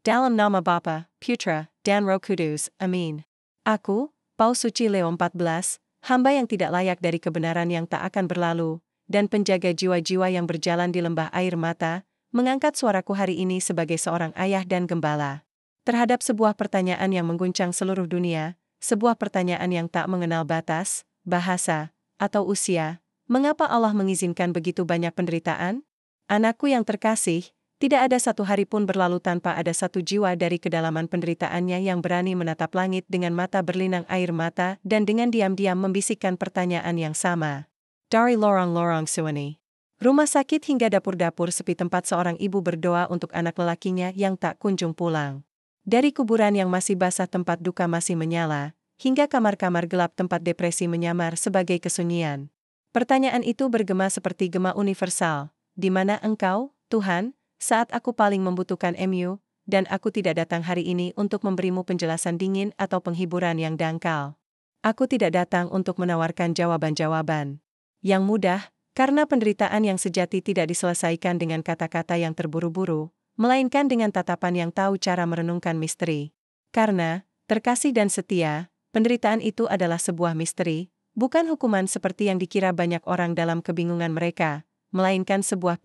Dalam nama Bapa, Putra, dan Roh Kudus, amin. Aku, Paus Suci Leo XIV, hamba yang tidak layak dari kebenaran yang tak akan berlalu, dan penjaga jiwa-jiwa yang berjalan di lembah air mata, mengangkat suaraku hari ini sebagai seorang ayah dan gembala. Terhadap sebuah pertanyaan yang mengguncang seluruh dunia, sebuah pertanyaan yang tak mengenal batas, bahasa, atau usia, mengapa Allah mengizinkan begitu banyak penderitaan? Anakku yang terkasih, tidak ada satu hari pun berlalu tanpa ada satu jiwa dari kedalaman penderitaannya yang berani menatap langit dengan mata berlinang air mata dan dengan diam-diam membisikkan pertanyaan yang sama. Dari lorong-lorong Suwani. Rumah sakit hingga dapur-dapur sepi tempat seorang ibu berdoa untuk anak lelakinya yang tak kunjung pulang. Dari kuburan yang masih basah tempat duka masih menyala, hingga kamar-kamar gelap tempat depresi menyamar sebagai kesunyian. Pertanyaan itu bergema seperti gema universal, di mana Engkau, Tuhan, saat aku paling membutuhkan MU, dan aku tidak datang hari ini untuk memberimu penjelasan dingin atau penghiburan yang dangkal. Aku tidak datang untuk menawarkan jawaban-jawaban yang mudah, karena penderitaan yang sejati tidak diselesaikan dengan kata-kata yang terburu-buru, melainkan dengan tatapan yang tahu cara merenungkan misteri. Karena, terkasih dan setia, penderitaan itu adalah sebuah misteri, bukan hukuman seperti yang dikira banyak orang dalam kebingungan mereka, melainkan sebuah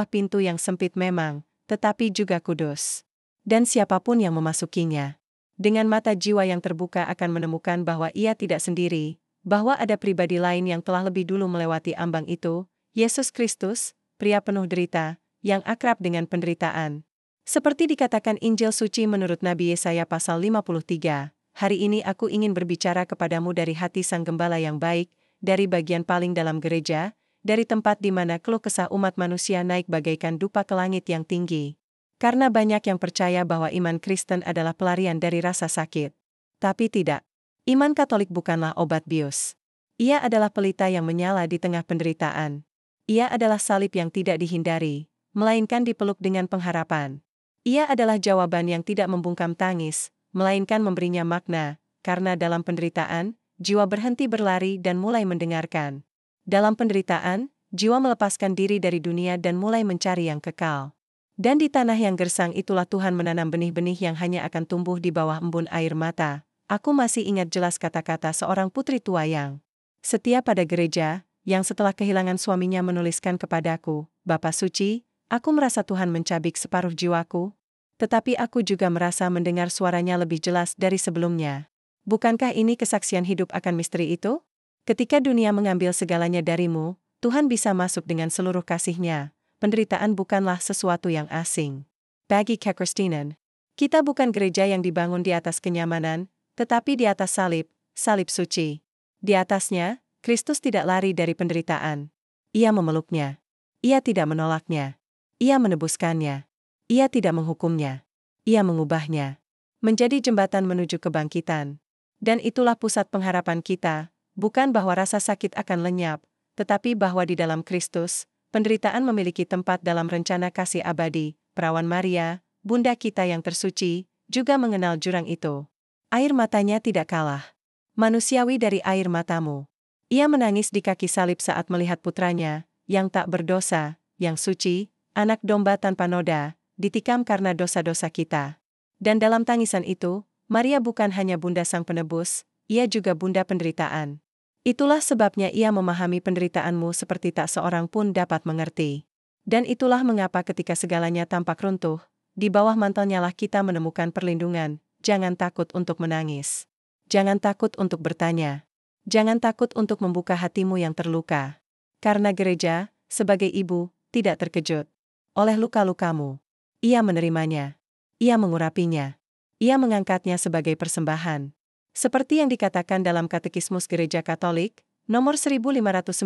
pintu yang sempit memang, tetapi juga kudus. Dan siapapun yang memasukinya, dengan mata jiwa yang terbuka akan menemukan bahwa ia tidak sendiri, bahwa ada pribadi lain yang telah lebih dulu melewati ambang itu, Yesus Kristus, pria penuh derita, yang akrab dengan penderitaan. Seperti dikatakan Injil Suci menurut Nabi Yesaya pasal 53, hari ini aku ingin berbicara kepadamu dari hati Sang Gembala yang baik, dari bagian paling dalam gereja, dari tempat di mana keluh kesah umat manusia naik bagaikan dupa ke langit yang tinggi. Karena banyak yang percaya bahwa iman Kristen adalah pelarian dari rasa sakit. Tapi tidak. Iman Katolik bukanlah obat bius. Ia adalah pelita yang menyala di tengah penderitaan. Ia adalah salib yang tidak dihindari, melainkan dipeluk dengan pengharapan. Ia adalah jawaban yang tidak membungkam tangis, melainkan memberinya makna, karena dalam penderitaan, jiwa berhenti berlari dan mulai mendengarkan. Dalam penderitaan, jiwa melepaskan diri dari dunia dan mulai mencari yang kekal. Dan di tanah yang gersang itulah Tuhan menanam benih-benih yang hanya akan tumbuh di bawah embun air mata. Aku masih ingat jelas kata-kata seorang putri tua yang setia pada gereja, yang setelah kehilangan suaminya menuliskan kepadaku, Bapa Suci, aku merasa Tuhan mencabik separuh jiwaku, tetapi aku juga merasa mendengar suaranya lebih jelas dari sebelumnya. Bukankah ini kesaksian hidup akan misteri itu? Ketika dunia mengambil segalanya darimu, Tuhan bisa masuk dengan seluruh kasih-Nya. Penderitaan bukanlah sesuatu yang asing. Bagi kekristenan, kita bukan gereja yang dibangun di atas kenyamanan, tetapi di atas salib, salib suci. Di atasnya, Kristus tidak lari dari penderitaan. Ia memeluknya. Ia tidak menolaknya. Ia menebuskannya. Ia tidak menghukumnya. Ia mengubahnya menjadi jembatan menuju kebangkitan. Dan itulah pusat pengharapan kita, bukan bahwa rasa sakit akan lenyap, tetapi bahwa di dalam Kristus, penderitaan memiliki tempat dalam rencana kasih abadi. Perawan Maria, Bunda kita yang tersuci, juga mengenal jurang itu. Air matanya tidak kalah manusiawi dari air matamu. Ia menangis di kaki salib saat melihat putranya, yang tak berdosa, yang suci, anak domba tanpa noda, ditikam karena dosa-dosa kita. Dan dalam tangisan itu, Maria bukan hanya Bunda Sang Penebus, ia juga Bunda penderitaan. Itulah sebabnya ia memahami penderitaanmu seperti tak seorang pun dapat mengerti. Dan itulah mengapa ketika segalanya tampak runtuh, di bawah mantelnya lah kita menemukan perlindungan. Jangan takut untuk menangis. Jangan takut untuk bertanya. Jangan takut untuk membuka hatimu yang terluka. Karena gereja, sebagai ibu, tidak terkejut oleh luka-lukamu. Ia menerimanya. Ia mengurapinya. Ia mengangkatnya sebagai persembahan. Seperti yang dikatakan dalam Katekismus Gereja Katolik, nomor 1595,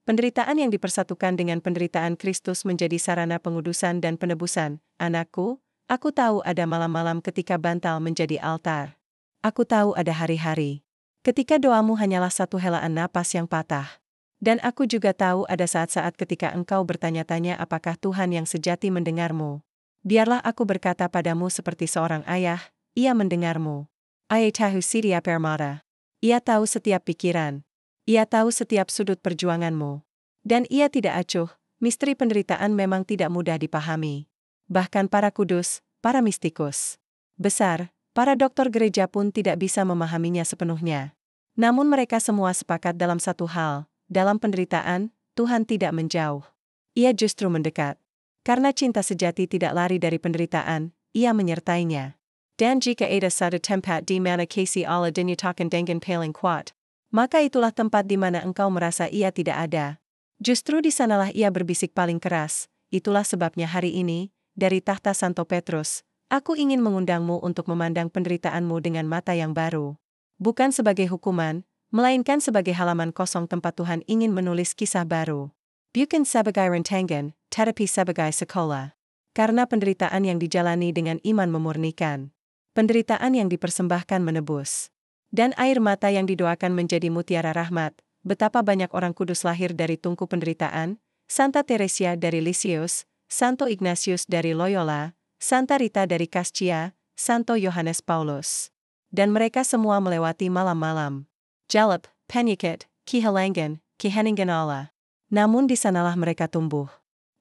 penderitaan yang dipersatukan dengan penderitaan Kristus menjadi sarana pengudusan dan penebusan. Anakku, aku tahu ada malam-malam ketika bantal menjadi altar. Aku tahu ada hari-hari ketika doamu hanyalah satu helaan napas yang patah. Dan aku juga tahu ada saat-saat ketika engkau bertanya-tanya apakah Tuhan yang sejati mendengarmu. Biarlah aku berkata padamu seperti seorang ayah, ia mendengarmu. Ia tahu setiap permata. Ia tahu setiap pikiran. Ia tahu setiap sudut perjuanganmu. Dan ia tidak acuh, misteri penderitaan memang tidak mudah dipahami. bahkan para kudus, para mistikus besar, para doktor gereja pun tidak bisa memahaminya sepenuhnya. Namun mereka semua sepakat dalam satu hal, dalam penderitaan, Tuhan tidak menjauh. Ia justru mendekat. Karena cinta sejati tidak lari dari penderitaan, ia menyertainya. Dan jika ada satu tempat di mana kasih Allah dinyatakan dengan paling kuat, maka itulah tempat di mana engkau merasa ia tidak ada. Justru di sanalah ia berbisik paling keras. Itulah sebabnya hari ini, dari tahta Santo Petrus, aku ingin mengundangmu untuk memandang penderitaanmu dengan mata yang baru. Bukan sebagai hukuman, melainkan sebagai halaman kosong tempat Tuhan ingin menulis kisah baru. Bukan sebagai rentangan, tetapi sebagai sekolah. Karena penderitaan yang dijalani dengan iman memurnikan. Penderitaan yang dipersembahkan menebus. Dan air mata yang didoakan menjadi mutiara rahmat. Betapa banyak orang kudus lahir dari tungku penderitaan, Santa Teresia dari Lisieux, Santo Ignatius dari Loyola, Santa Rita dari Cascia, Santo Yohanes Paulus. Dan mereka semua melewati malam-malam. Jalap, penyakit, kehilangan, keheningan Allah. Namun di sanalah mereka tumbuh.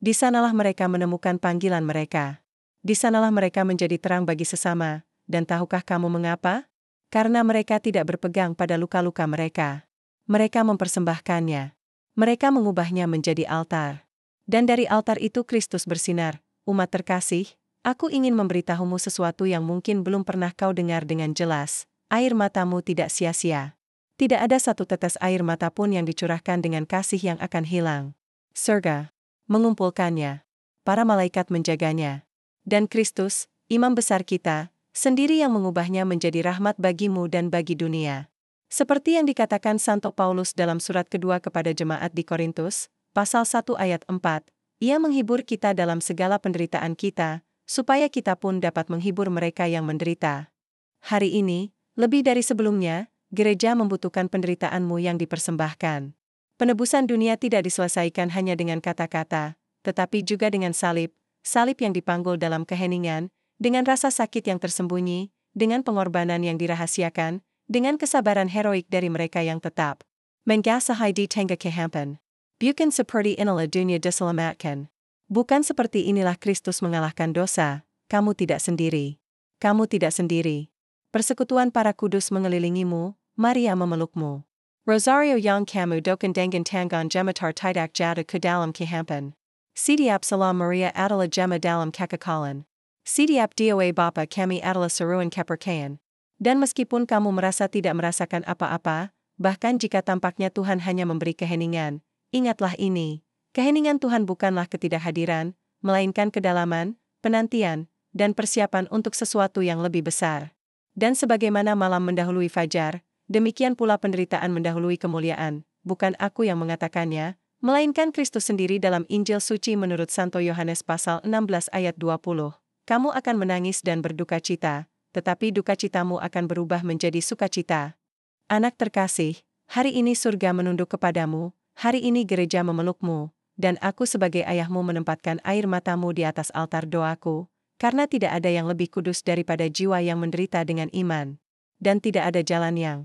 Di sanalah mereka menemukan panggilan mereka. Di sanalah mereka menjadi terang bagi sesama, dan tahukah kamu mengapa? Karena mereka tidak berpegang pada luka-luka mereka. Mereka mempersembahkannya. Mereka mengubahnya menjadi altar. Dan dari altar itu Kristus bersinar. Umat terkasih, aku ingin memberitahumu sesuatu yang mungkin belum pernah kau dengar dengan jelas. Air matamu tidak sia-sia. Tidak ada satu tetes air mata pun yang dicurahkan dengan kasih yang akan hilang. Surga mengumpulkannya. Para malaikat menjaganya. Dan Kristus, imam besar kita, sendiri yang mengubahnya menjadi rahmat bagimu dan bagi dunia. Seperti yang dikatakan Santo Paulus dalam surat kedua kepada jemaat di Korintus, pasal 1 ayat 4, ia menghibur kita dalam segala penderitaan kita, supaya kita pun dapat menghibur mereka yang menderita. Hari ini, lebih dari sebelumnya, gereja membutuhkan penderitaanmu yang dipersembahkan. Penebusan dunia tidak diselesaikan hanya dengan kata-kata, tetapi juga dengan salib yang dipanggul dalam keheningan, dengan rasa sakit yang tersembunyi, dengan pengorbanan yang dirahasiakan, dengan kesabaran heroik dari mereka yang tetap mengasihi di tengah kehidupan. Bukan seperti inilah dunia diselamatkan. Bukan seperti inilah Kristus mengalahkan dosa. Kamu tidak sendiri. Kamu tidak sendiri. Persekutuan para kudus mengelilingimu, Maria memelukmu. Rosario yang kamu dokan dengan tangan jematar tidak jatuh ke dalam kehidupan. Setiap salam Maria adalah jema dalam kekekalan. Setiap doa Bapa kami adalah seruan kepercayaan. Dan meskipun kamu merasa tidak merasakan apa-apa, bahkan jika tampaknya Tuhan hanya memberi keheningan, ingatlah ini, keheningan Tuhan bukanlah ketidakhadiran, melainkan kedalaman, penantian, dan persiapan untuk sesuatu yang lebih besar. Dan sebagaimana malam mendahului fajar, demikian pula penderitaan mendahului kemuliaan, bukan aku yang mengatakannya, melainkan Kristus sendiri dalam Injil suci menurut Santo Yohanes pasal 16 ayat 20. Kamu akan menangis dan berduka cita, tetapi duka citamu akan berubah menjadi sukacita. Anak terkasih, hari ini surga menunduk kepadamu, hari ini gereja memelukmu, dan aku sebagai ayahmu menempatkan air matamu di atas altar doaku, karena tidak ada yang lebih kudus daripada jiwa yang menderita dengan iman. Dan tidak ada jalan yang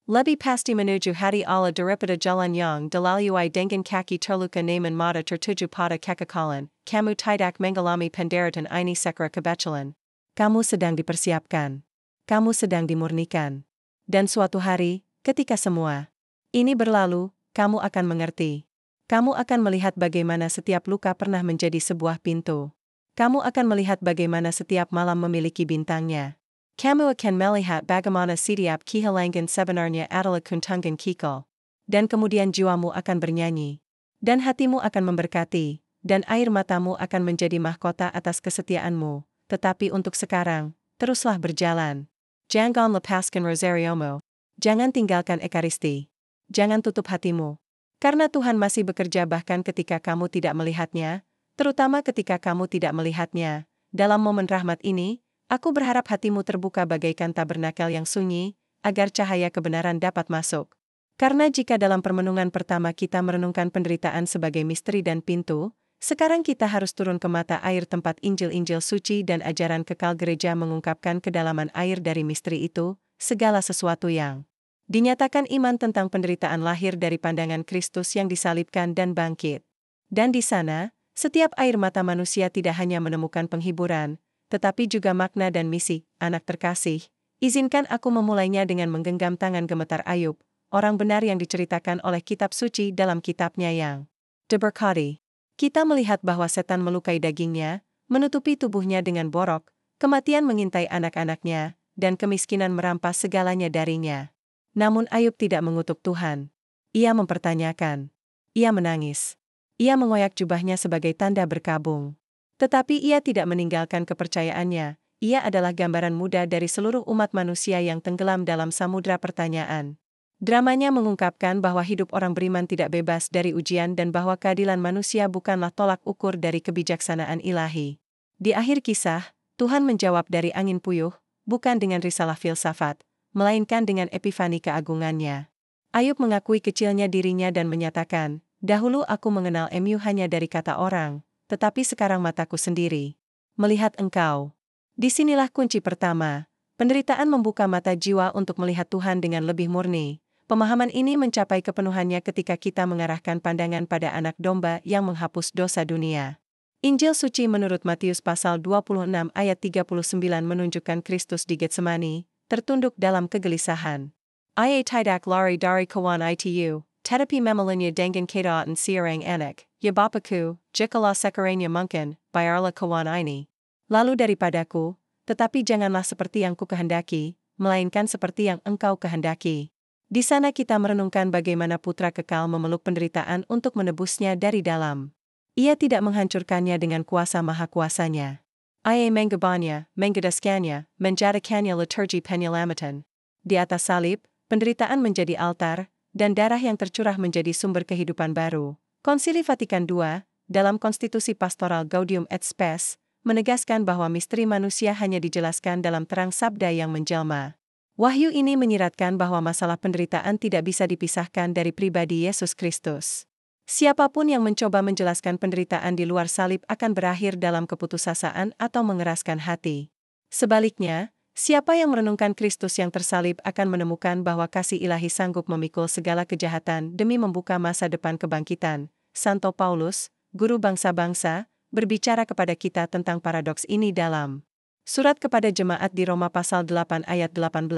lebih pasti menuju hari Allah daripada jalan yang dilalui dengan kaki terluka namun mata tertuju pada kekekalan. Kamu tidak mengalami penderitaan ini secara kebetulan. Kamu sedang dipersiapkan. Kamu sedang dimurnikan. Dan suatu hari, ketika semua ini berlalu, kamu akan mengerti. Kamu akan melihat bagaimana setiap luka pernah menjadi sebuah pintu. Kamu akan melihat bagaimana setiap malam memiliki bintangnya. Kamu akan melihat bagaimana setiap kehilangan sebenarnya adalah kuntungan kikal. Dan kemudian jiwamu akan bernyanyi. Dan hatimu akan memberkati, dan air matamu akan menjadi mahkota atas kesetiaanmu. Tetapi untuk sekarang, teruslah berjalan. Jangan lepaskan rosariomu. Jangan tinggalkan ekaristi. Jangan tutup hatimu. Karena Tuhan masih bekerja bahkan ketika kamu tidak melihatnya, terutama ketika kamu tidak melihatnya. Dalam momen rahmat ini, aku berharap hatimu terbuka bagaikan tabernakel yang sunyi, agar cahaya kebenaran dapat masuk. Karena jika dalam permenungan pertama kita merenungkan penderitaan sebagai misteri dan pintu, sekarang kita harus turun ke mata air tempat Injil-Injil suci dan ajaran kekal gereja mengungkapkan kedalaman air dari misteri itu, segala sesuatu yang dinyatakan iman tentang penderitaan lahir dari pandangan Kristus yang disalibkan dan bangkit. Dan di sana, Setiap air mata manusia tidak hanya menemukan penghiburan, tetapi juga makna dan misi. Anak terkasih, izinkan aku memulainya dengan menggenggam tangan gemetar Ayub, orang benar yang diceritakan oleh kitab suci dalam kitabnya yang diberkati. Kita melihat bahwa setan melukai dagingnya, menutupi tubuhnya dengan borok, kematian mengintai anak-anaknya, dan kemiskinan merampas segalanya darinya. Namun Ayub tidak mengutuk Tuhan. Ia mempertanyakan. Ia menangis. Ia mengoyak jubahnya sebagai tanda berkabung. Tetapi ia tidak meninggalkan kepercayaannya. Ia adalah gambaran muda dari seluruh umat manusia yang tenggelam dalam samudra pertanyaan. Dramanya mengungkapkan bahwa hidup orang beriman tidak bebas dari ujian dan bahwa keadilan manusia bukanlah tolak ukur dari kebijaksanaan ilahi. Di akhir kisah, Tuhan menjawab dari angin puyuh, bukan dengan risalah filsafat, melainkan dengan epifani keagungannya. Ayub mengakui kecilnya dirinya dan menyatakan, "Dahulu aku mengenal Mu hanya dari kata orang, tetapi sekarang mataku sendiri melihat Engkau." Disinilah kunci pertama. Penderitaan membuka mata jiwa untuk melihat Tuhan dengan lebih murni. Pemahaman ini mencapai kepenuhannya ketika kita mengarahkan pandangan pada Anak Domba yang menghapus dosa dunia. Injil suci menurut Matius pasal 26 ayat 39 menunjukkan Kristus di Getsemani, tertunduk dalam kegelisahan. Ia tidak lari dari kawan itu, tetapi memelinya dengan keadaan seorang anak, ya Bapakku, jikalau sekiranya mungkin, biarlah kawan ini lalu daripadaku, tetapi janganlah seperti yang ku kehendaki, melainkan seperti yang Engkau kehendaki. Di sana kita merenungkan bagaimana putra kekal memeluk penderitaan untuk menebusnya dari dalam. Ia tidak menghancurkannya dengan kuasa maha kuasanya. Ia mengubahnya, menguduskannya, menjadikannya liturgi penyelamatan. Di atas salib, penderitaan menjadi altar, dan darah yang tercurah menjadi sumber kehidupan baru. Konsili Vatikan II, dalam Konstitusi Pastoral Gaudium et Spes, menegaskan bahwa misteri manusia hanya dijelaskan dalam terang sabda yang menjelma. Wahyu ini menyiratkan bahwa masalah penderitaan tidak bisa dipisahkan dari pribadi Yesus Kristus. Siapapun yang mencoba menjelaskan penderitaan di luar salib akan berakhir dalam keputusasaan atau mengeraskan hati. Sebaliknya, siapa yang merenungkan Kristus yang tersalib akan menemukan bahwa kasih ilahi sanggup memikul segala kejahatan demi membuka masa depan kebangkitan. Santo Paulus, guru bangsa-bangsa, berbicara kepada kita tentang paradoks ini dalam surat kepada jemaat di Roma pasal 8 ayat 18,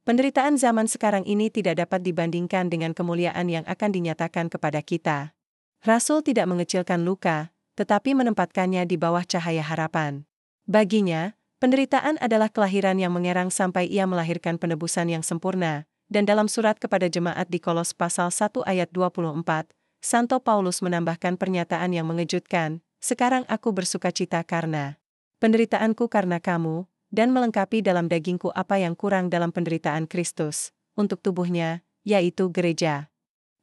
penderitaan zaman sekarang ini tidak dapat dibandingkan dengan kemuliaan yang akan dinyatakan kepada kita. Rasul tidak mengecilkan luka, tetapi menempatkannya di bawah cahaya harapan. Baginya, penderitaan adalah kelahiran yang mengerang sampai ia melahirkan penebusan yang sempurna, dan dalam surat kepada jemaat di Kolos pasal 1 ayat 24, Santo Paulus menambahkan pernyataan yang mengejutkan, "Sekarang aku bersukacita karena penderitaanku karena kamu, dan melengkapi dalam dagingku apa yang kurang dalam penderitaan Kristus, untuk tubuhnya, yaitu gereja."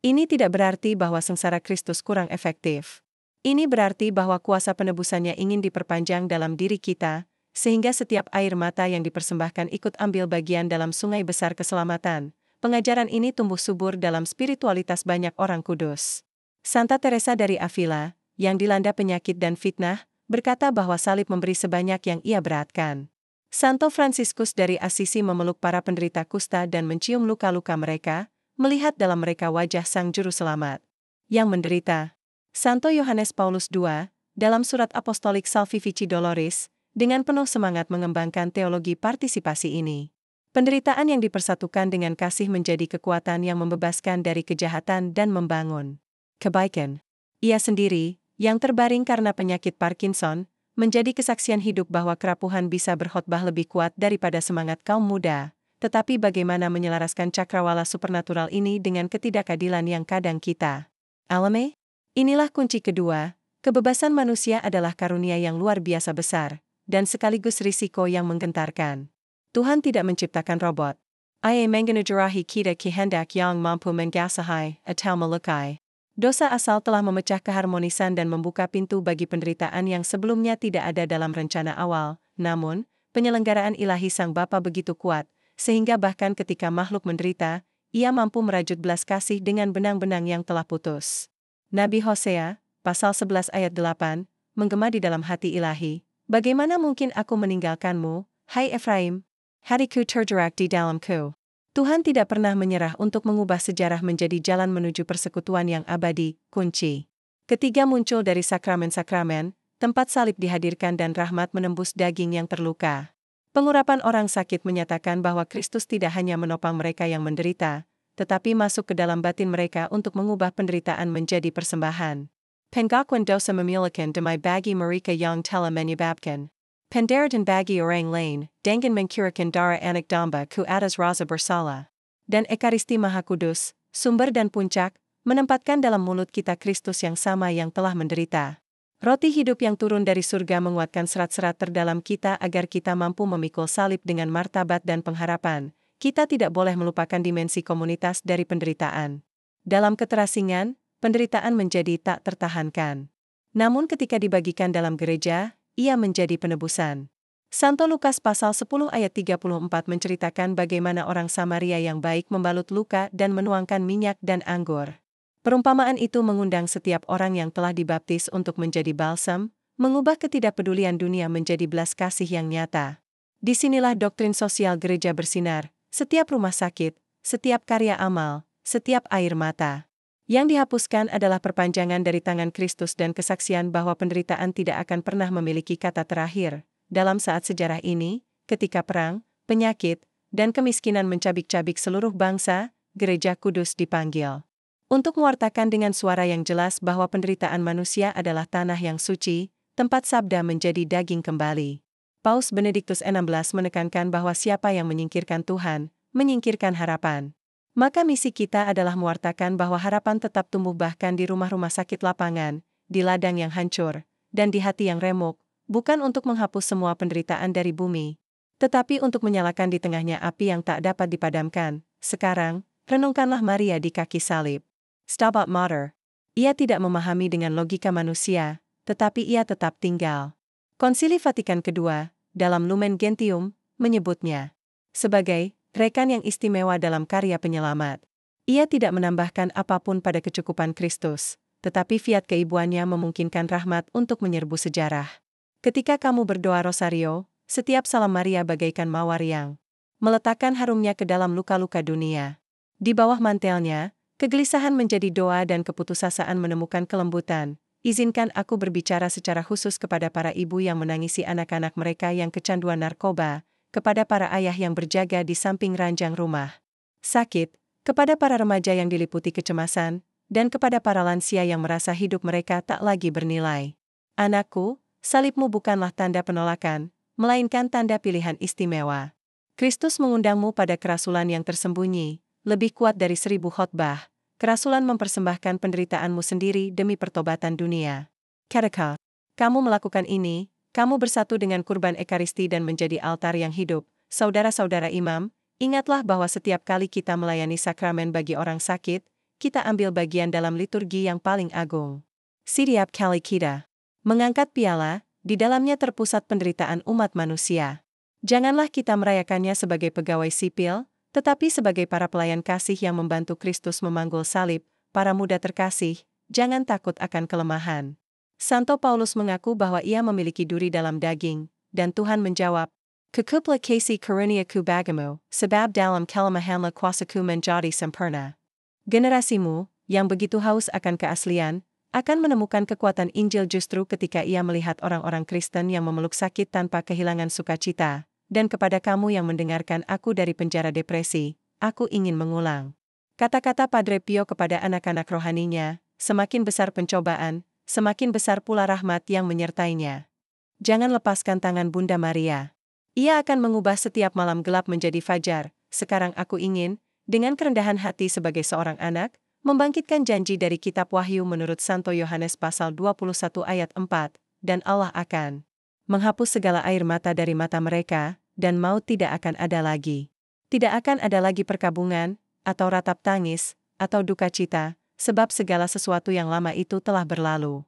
Ini tidak berarti bahwa sengsara Kristus kurang efektif. Ini berarti bahwa kuasa penebusannya ingin diperpanjang dalam diri kita, sehingga setiap air mata yang dipersembahkan ikut ambil bagian dalam sungai besar keselamatan. Pengajaran ini tumbuh subur dalam spiritualitas banyak orang kudus. Santa Teresa dari Avila, yang dilanda penyakit dan fitnah, berkata bahwa salib memberi sebanyak yang ia beratkan. Santo Fransiskus dari Assisi memeluk para penderita kusta dan mencium luka-luka mereka, melihat dalam mereka wajah Sang Juru Selamat yang menderita. Santo Yohanes Paulus II, dalam surat apostolik Salvifici Doloris, dengan penuh semangat mengembangkan teologi partisipasi ini. Penderitaan yang dipersatukan dengan kasih menjadi kekuatan yang membebaskan dari kejahatan dan membangun kebaikan. Ia sendiri, yang terbaring karena penyakit Parkinson, menjadi kesaksian hidup bahwa kerapuhan bisa berkhotbah lebih kuat daripada semangat kaum muda. Tetapi bagaimana menyelaraskan cakrawala supernatural ini dengan ketidakadilan yang kadang kita alami? Inilah kunci kedua, kebebasan manusia adalah karunia yang luar biasa besar, dan sekaligus risiko yang menggentarkan. Tuhan tidak menciptakan robot. Ia menganugerahi kita kehendak yang mampu mengasihi atau melukai. Dosa asal telah memecah keharmonisan dan membuka pintu bagi penderitaan yang sebelumnya tidak ada dalam rencana awal. Namun, penyelenggaraan ilahi Sang Bapa begitu kuat, sehingga bahkan ketika makhluk menderita, ia mampu merajut belas kasih dengan benang-benang yang telah putus. Nabi Hosea, pasal 11 ayat 8, menggema di dalam hati ilahi, "Bagaimana mungkin aku meninggalkanmu, hai Efraim? Hatiku terjerak di dalamku." Tuhan tidak pernah menyerah untuk mengubah sejarah menjadi jalan menuju persekutuan yang abadi. Kunci Ketiga muncul dari sakramen-sakramen, tempat salib dihadirkan dan rahmat menembus daging yang terluka. Pengurapan orang sakit menyatakan bahwa Kristus tidak hanya menopang mereka yang menderita, tetapi masuk ke dalam batin mereka untuk mengubah penderitaan menjadi persembahan. Pengakuan dosa memiliki damai bagi mereka yang telah menyebabkan penderitaan bagi orang lain, dengan mengkirakan darah anak domba ku atas rasa bersalah. Dan Ekaristi Maha Kudus, sumber dan puncak, menempatkan dalam mulut kita Kristus yang sama yang telah menderita. Roti hidup yang turun dari surga menguatkan serat-serat terdalam kita agar kita mampu memikul salib dengan martabat dan pengharapan. Kita tidak boleh melupakan dimensi komunitas dari penderitaan. Dalam keterasingan, penderitaan menjadi tak tertahankan. Namun ketika dibagikan dalam gereja, ia menjadi penebusan. Santo Lukas pasal 10 ayat 34 menceritakan bagaimana orang Samaria yang baik membalut luka dan menuangkan minyak dan anggur. Perumpamaan itu mengundang setiap orang yang telah dibaptis untuk menjadi balsam, mengubah ketidakpedulian dunia menjadi belas kasih yang nyata. Disinilah doktrin sosial gereja bersinar, setiap rumah sakit, setiap karya amal, setiap air mata. Yang dihapuskan adalah perpanjangan dari tangan Kristus dan kesaksian bahwa penderitaan tidak akan pernah memiliki kata terakhir. Dalam saat sejarah ini, ketika perang, penyakit, dan kemiskinan mencabik-cabik seluruh bangsa, Gereja Kudus dipanggil untuk mewartakan dengan suara yang jelas bahwa penderitaan manusia adalah tanah yang suci, tempat sabda menjadi daging kembali. Paus Benediktus XVI menekankan bahwa siapa yang menyingkirkan Tuhan, menyingkirkan harapan. Maka misi kita adalah mewartakan bahwa harapan tetap tumbuh bahkan di rumah-rumah sakit lapangan, di ladang yang hancur, dan di hati yang remuk, bukan untuk menghapus semua penderitaan dari bumi, tetapi untuk menyalakan di tengahnya api yang tak dapat dipadamkan. Sekarang, renungkanlah Maria di kaki salib. Stabat Mater. Ia tidak memahami dengan logika manusia, tetapi ia tetap tinggal. Konsili Vatikan II, dalam Lumen Gentium, menyebutnya sebagai rekan yang istimewa dalam karya penyelamat. Ia tidak menambahkan apapun pada kecukupan Kristus, tetapi fiat keibuannya memungkinkan rahmat untuk menyerbu sejarah. Ketika kamu berdoa rosario, setiap salam Maria bagaikan mawar yang meletakkan harumnya ke dalam luka-luka dunia. Di bawah mantelnya, kegelisahan menjadi doa dan keputusasaan menemukan kelembutan. Izinkan aku berbicara secara khusus kepada para ibu yang menangisi anak-anak mereka yang kecanduan narkoba, kepada para ayah yang berjaga di samping ranjang rumah sakit, kepada para remaja yang diliputi kecemasan, dan kepada para lansia yang merasa hidup mereka tak lagi bernilai. Anakku, salibmu bukanlah tanda penolakan, melainkan tanda pilihan istimewa. Kristus mengundangmu pada kerasulan yang tersembunyi, lebih kuat dari 1000 khotbah. Kerasulan mempersembahkan penderitaanmu sendiri demi pertobatan dunia. Ketika kamu melakukan ini, kamu bersatu dengan kurban Ekaristi dan menjadi altar yang hidup. Saudara-saudara imam, ingatlah bahwa setiap kali kita melayani sakramen bagi orang sakit, kita ambil bagian dalam liturgi yang paling agung. Setiap kali kita mengangkat piala, di dalamnya terpusat penderitaan umat manusia. Janganlah kita merayakannya sebagai pegawai sipil, tetapi sebagai para pelayan kasih yang membantu Kristus memanggul salib. Para muda terkasih, jangan takut akan kelemahan. Santo Paulus mengaku bahwa ia memiliki duri dalam daging, dan Tuhan menjawab, Kekupla kasih karuniaku bagamu, sebab dalam kelemahanlah kuasaku menjadi sempurna. Generasimu, yang begitu haus akan keaslian, akan menemukan kekuatan Injil justru ketika ia melihat orang-orang Kristen yang memeluk sakit tanpa kehilangan sukacita. Dan kepada kamu yang mendengarkan aku dari penjara depresi, aku ingin mengulang kata-kata Padre Pio kepada anak-anak rohaninya, semakin besar pencobaan, semakin besar pula rahmat yang menyertainya. Jangan lepaskan tangan Bunda Maria. Ia akan mengubah setiap malam gelap menjadi fajar. Sekarang aku ingin, dengan kerendahan hati sebagai seorang anak, membangkitkan janji dari kitab Wahyu menurut Santo Yohanes pasal 21 ayat 4, dan Allah akan menghapus segala air mata dari mata mereka, dan maut tidak akan ada lagi. Tidak akan ada lagi perkabungan, atau ratap tangis, atau duka cita, sebab segala sesuatu yang lama itu telah berlalu.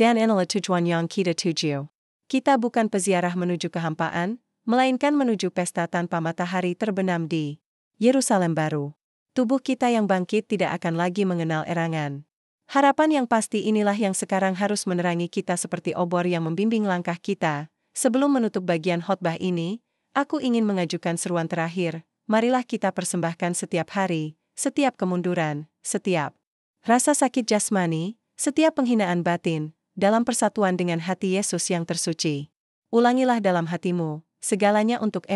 Dan inilah tujuan yang kita tuju. Kita bukan peziarah menuju kehampaan, melainkan menuju pesta tanpa matahari terbenam di Yerusalem baru. Tubuh kita yang bangkit tidak akan lagi mengenal erangan. Harapan yang pasti inilah yang sekarang harus menerangi kita seperti obor yang membimbing langkah kita. Sebelum menutup bagian khotbah ini, aku ingin mengajukan seruan terakhir. Marilah kita persembahkan setiap hari, setiap kemunduran, setiap rasa sakit jasmani, Setiap penghinaan batin, dalam persatuan dengan hati Yesus yang tersuci. Ulangilah dalam hatimu, segalanya untuk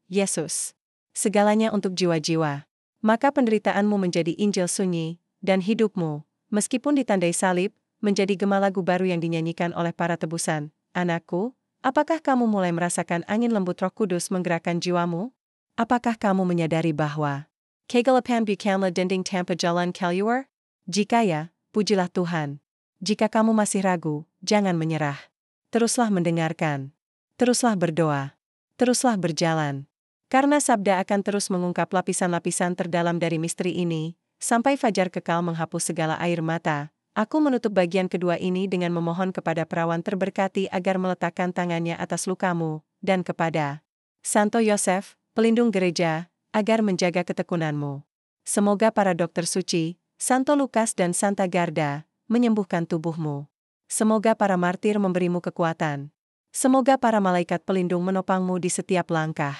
Yesus. Segalanya untuk jiwa-jiwa. Maka penderitaanmu menjadi Injil sunyi, dan hidupmu, meskipun ditandai salib, menjadi gema lagu baru yang dinyanyikan oleh para tebusan. Anakku, apakah kamu mulai merasakan angin lembut Roh Kudus menggerakkan jiwamu? Apakah kamu menyadari bahwa Kegelapan bukanlah dinding tanpa jalan keluar? Jika ya, pujilah Tuhan. Jika kamu masih ragu, jangan menyerah. Teruslah mendengarkan. Teruslah berdoa. Teruslah berjalan. Karena sabda akan terus mengungkap lapisan-lapisan terdalam dari misteri ini, sampai fajar kekal menghapus segala air mata. Aku menutup bagian kedua ini dengan memohon kepada perawan terberkati agar meletakkan tangannya atas lukamu, dan kepada Santo Yosef, pelindung gereja, agar menjaga ketekunanmu. Semoga para dokter suci, Santo Lukas dan Santa Garda, menyembuhkan tubuhmu. Semoga para martir memberimu kekuatan. Semoga para malaikat pelindung menopangmu di setiap langkah.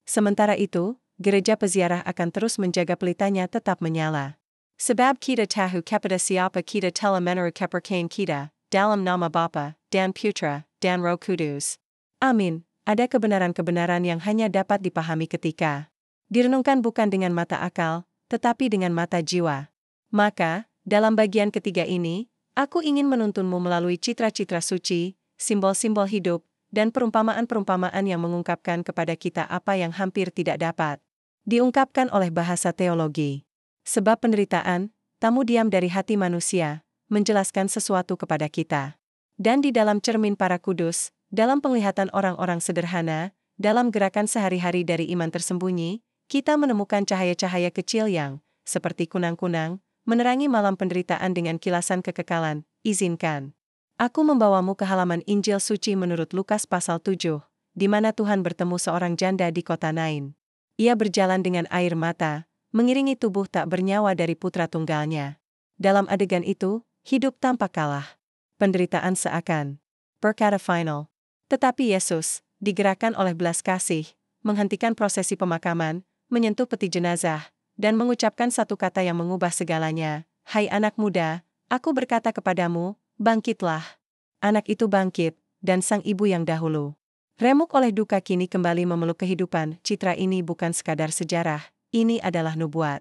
Sementara itu, gereja peziarah akan terus menjaga pelitanya tetap menyala. Sebab kita tahu kepada siapa kita telah menaruh kepercayaan kita, dalam nama Bapa, dan Putra, dan Roh Kudus. Amin. Ada kebenaran-kebenaran yang hanya dapat dipahami ketika direnungkan bukan dengan mata akal, tetapi dengan mata jiwa. Maka, dalam bagian ketiga ini, aku ingin menuntunmu melalui citra-citra suci, simbol-simbol hidup, dan perumpamaan-perumpamaan yang mengungkapkan kepada kita apa yang hampir tidak dapat diungkapkan oleh bahasa teologi. Sebab penderitaan, tamu diam dari hati manusia, menjelaskan sesuatu kepada kita. Dan di dalam cermin para kudus, dalam penglihatan orang-orang sederhana, dalam gerakan sehari-hari dari iman tersembunyi, kita menemukan cahaya-cahaya kecil yang, seperti kunang-kunang, menerangi malam penderitaan dengan kilasan kekekalan. Izinkan aku membawamu ke halaman Injil suci menurut Lukas pasal 7, di mana Tuhan bertemu seorang janda di kota Nain. Ia berjalan dengan air mata, mengiringi tubuh tak bernyawa dari putra tunggalnya. Dalam adegan itu, hidup tampak kalah. Penderitaan seakan berkata final. Tetapi Yesus, digerakkan oleh belas kasih, menghentikan prosesi pemakaman, menyentuh peti jenazah, dan mengucapkan satu kata yang mengubah segalanya. Hai anak muda, aku berkata kepadamu, bangkitlah. Anak itu bangkit, dan sang ibu yang dahulu remuk oleh duka kini kembali memeluk kehidupan. Citra ini bukan sekadar sejarah, ini adalah nubuat.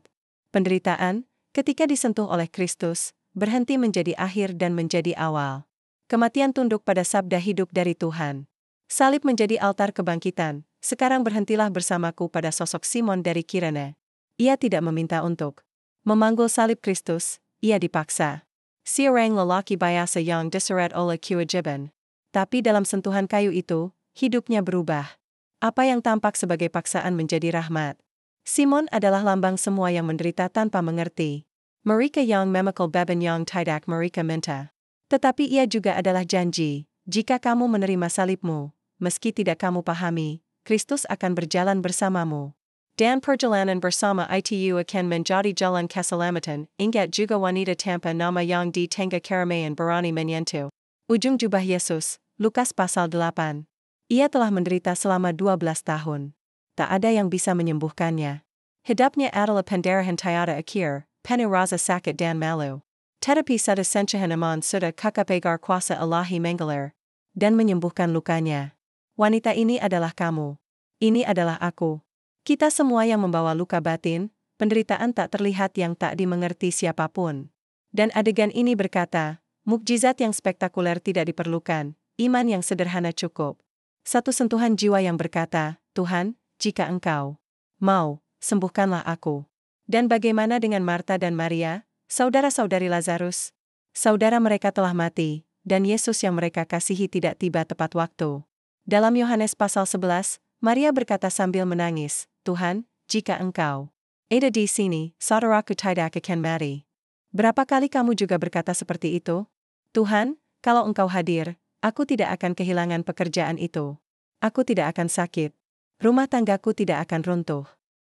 Penderitaan, ketika disentuh oleh Kristus, berhenti menjadi akhir dan menjadi awal. Kematian tunduk pada sabda hidup dari Tuhan. Salib menjadi altar kebangkitan. Sekarang berhentilah bersamaku pada sosok Simon dari Kirene. Ia tidak meminta untuk memanggul salib Kristus, ia dipaksa. Seorang lelaki biasa yang diseret oleh kewajiban. Tapi dalam sentuhan kayu itu, hidupnya berubah. Apa yang tampak sebagai paksaan menjadi rahmat. Simon adalah lambang semua yang menderita tanpa mengerti. Mereka yang memikul beban yang tidak mereka minta. Tetapi ia juga adalah janji, jika kamu menerima salibmu, meski tidak kamu pahami, Kristus akan berjalan bersamamu. Dan perjalanan bersama itu akan menjadi jalan keselamatan, ingat juga wanita tanpa nama yang di tengah keramaian berani menyentuh ujung jubah Yesus, Lukas pasal 8. Ia telah menderita selama 12 tahun. Tak ada yang bisa menyembuhkannya. Hidupnya adalah pendarahan tiada akhir, penuh rasa sakit dan malu. Tetapi pada sentuhan iman sudah kakapegar kuasa Ilahi menggelar dan menyembuhkan lukanya. Wanita ini adalah kamu. Ini adalah aku. Kita semua yang membawa luka batin, penderitaan tak terlihat yang tak dimengerti siapapun. Dan adegan ini berkata, mukjizat yang spektakuler tidak diperlukan, iman yang sederhana cukup. Satu sentuhan jiwa yang berkata, Tuhan, jika Engkau mau, sembuhkanlah aku. Dan bagaimana dengan Marta dan Maria, saudara-saudari Lazarus? Saudara mereka telah mati, dan Yesus yang mereka kasihi tidak tiba tepat waktu. Dalam Yohanes pasal 11, Maria berkata sambil menangis, Tuhan, jika Engkau ada di sini, saudaraku tidak akan mati. Berapa kali kamu juga berkata seperti itu? Tuhan, kalau Engkau hadir, aku tidak akan kehilangan pekerjaan itu. Aku tidak akan sakit. Rumah tanggaku tidak akan runtuh.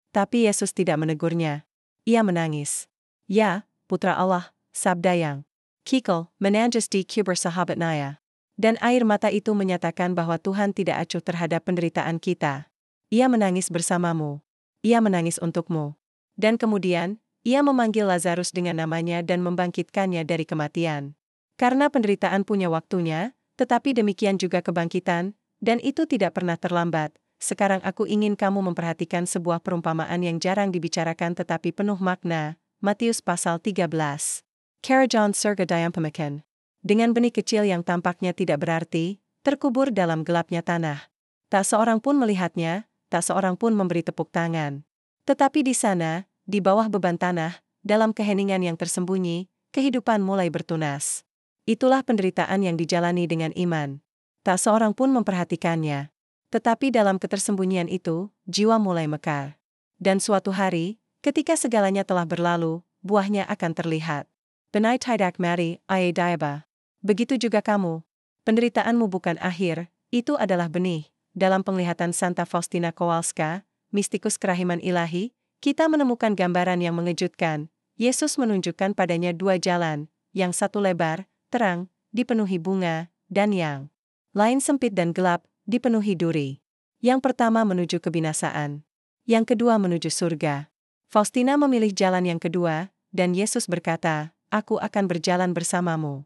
Tapi Yesus tidak menegurnya. Ia menangis. Ya, Putra Allah, sabda yang kikal, menangis di kubur sahabatnya. Dan air mata itu menyatakan bahwa Tuhan tidak acuh terhadap penderitaan kita. Ia menangis bersamamu. Ia menangis untukmu. Dan kemudian, ia memanggil Lazarus dengan namanya dan membangkitkannya dari kematian. Karena penderitaan punya waktunya, tetapi demikian juga kebangkitan, dan itu tidak pernah terlambat. Sekarang aku ingin kamu memperhatikan sebuah perumpamaan yang jarang dibicarakan tetapi penuh makna, Matius pasal 13. Karajan surga Dayampamakan. Dengan benih kecil yang tampaknya tidak berarti, terkubur dalam gelapnya tanah. Tak seorang pun melihatnya, tak seorang pun memberi tepuk tangan. Tetapi di sana, di bawah beban tanah, dalam keheningan yang tersembunyi, kehidupan mulai bertunas. Itulah penderitaan yang dijalani dengan iman. Tak seorang pun memperhatikannya. Tetapi dalam ketersembunyian itu, jiwa mulai mekar. Dan suatu hari, ketika segalanya telah berlalu, buahnya akan terlihat. Benai tidak mari, ae daiba. Begitu juga kamu. Penderitaanmu bukan akhir, itu adalah benih. Dalam penglihatan Santa Faustina Kowalska, mistikus kerahiman ilahi, kita menemukan gambaran yang mengejutkan. Yesus menunjukkan padanya dua jalan, yang satu lebar, terang, dipenuhi bunga, dan yang lain sempit dan gelap, dipenuhi duri. Yang pertama menuju kebinasaan. Yang kedua menuju surga. Faustina memilih jalan yang kedua, dan Yesus berkata, "Aku akan berjalan bersamamu."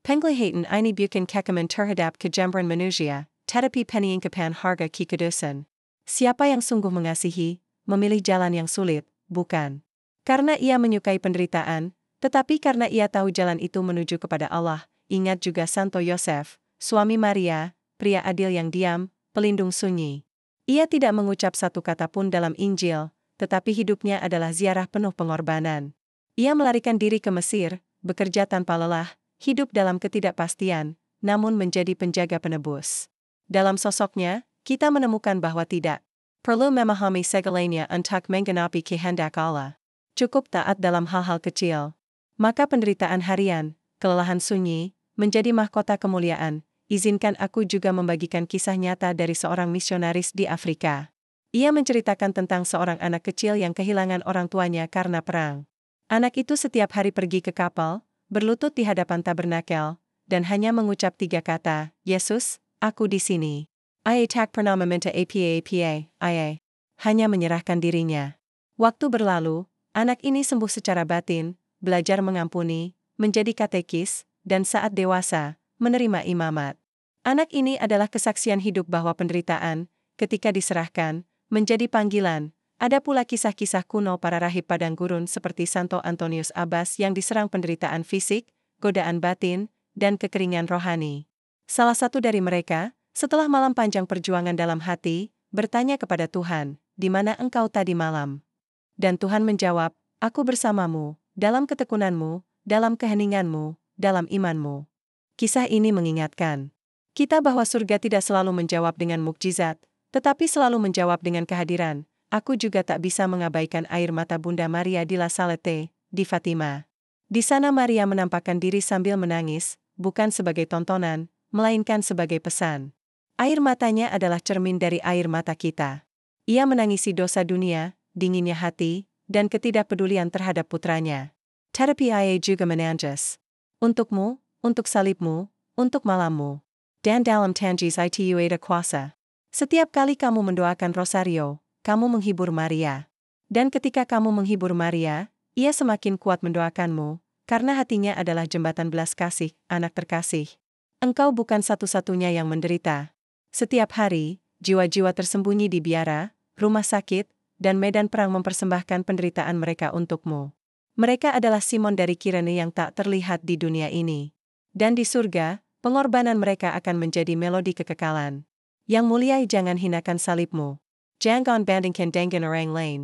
Penglihatan ini bukan kekaman terhadap kejambaran manusia, tetapi peniingkapan harga kikudusan. Siapa yang sungguh mengasihi, memilih jalan yang sulit, bukan karena ia menyukai penderitaan, tetapi karena ia tahu jalan itu menuju kepada Allah. Ingat juga Santo Yosef, suami Maria, pria adil yang diam, pelindung sunyi. Ia tidak mengucap satu kata pun dalam Injil, tetapi hidupnya adalah ziarah penuh pengorbanan. Ia melarikan diri ke Mesir, bekerja tanpa lelah, hidup dalam ketidakpastian, namun menjadi penjaga penebus. Dalam sosoknya, kita menemukan bahwa tidak perlu memahami segalanya untuk menggenapi kehendak Allah. Cukup taat dalam hal-hal kecil. Maka penderitaan harian, kelelahan sunyi, menjadi mahkota kemuliaan. Izinkan aku juga membagikan kisah nyata dari seorang misionaris di Afrika. Ia menceritakan tentang seorang anak kecil yang kehilangan orang tuanya karena perang. Anak itu setiap hari pergi ke kapal, berlutut di hadapan tabernakel, dan hanya mengucap 3 kata, "Yesus, aku di sini." Ia tak pernah meminta apa-apa, ia hanya menyerahkan dirinya. Waktu berlalu, anak ini sembuh secara batin, belajar mengampuni, menjadi katekis, dan saat dewasa, menerima imamat. Anak ini adalah kesaksian hidup bahwa penderitaan, ketika diserahkan, menjadi panggilan. Ada pula kisah-kisah kuno para rahib padang gurun seperti Santo Antonius Abbas yang diserang penderitaan fisik, godaan batin, dan kekeringan rohani. Salah satu dari mereka, setelah malam panjang perjuangan dalam hati, bertanya kepada Tuhan, "Di mana engkau tadi malam?" Dan Tuhan menjawab, "Aku bersamamu, dalam ketekunanmu, dalam keheninganmu, dalam imanmu." Kisah ini mengingatkan kita bahwa surga tidak selalu menjawab dengan mukjizat, tetapi selalu menjawab dengan kehadiran. Aku juga tak bisa mengabaikan air mata Bunda Maria di La Salette, di Fatima. Di sana Maria menampakkan diri sambil menangis, bukan sebagai tontonan, melainkan sebagai pesan. Air matanya adalah cermin dari air mata kita. Ia menangisi dosa dunia, dinginnya hati, dan ketidakpedulian terhadap putranya. Tetapi ia juga menangis. Untukmu, untuk salibmu, untuk malammu. Dan dalam tangis itu ada kuasa. Setiap kali kamu mendoakan rosario, kamu menghibur Maria. Dan ketika kamu menghibur Maria, ia semakin kuat mendoakanmu, karena hatinya adalah jembatan belas kasih, anak terkasih. Engkau bukan satu-satunya yang menderita. Setiap hari, jiwa-jiwa tersembunyi di biara, rumah sakit, dan medan perang mempersembahkan penderitaan mereka untukmu. Mereka adalah Simon dari Kirene yang tak terlihat di dunia ini. Dan di surga, pengorbanan mereka akan menjadi melodi kekekalan. Yang mulia, jangan hinakan salibmu. Jangan bandingkan dengan orang lain.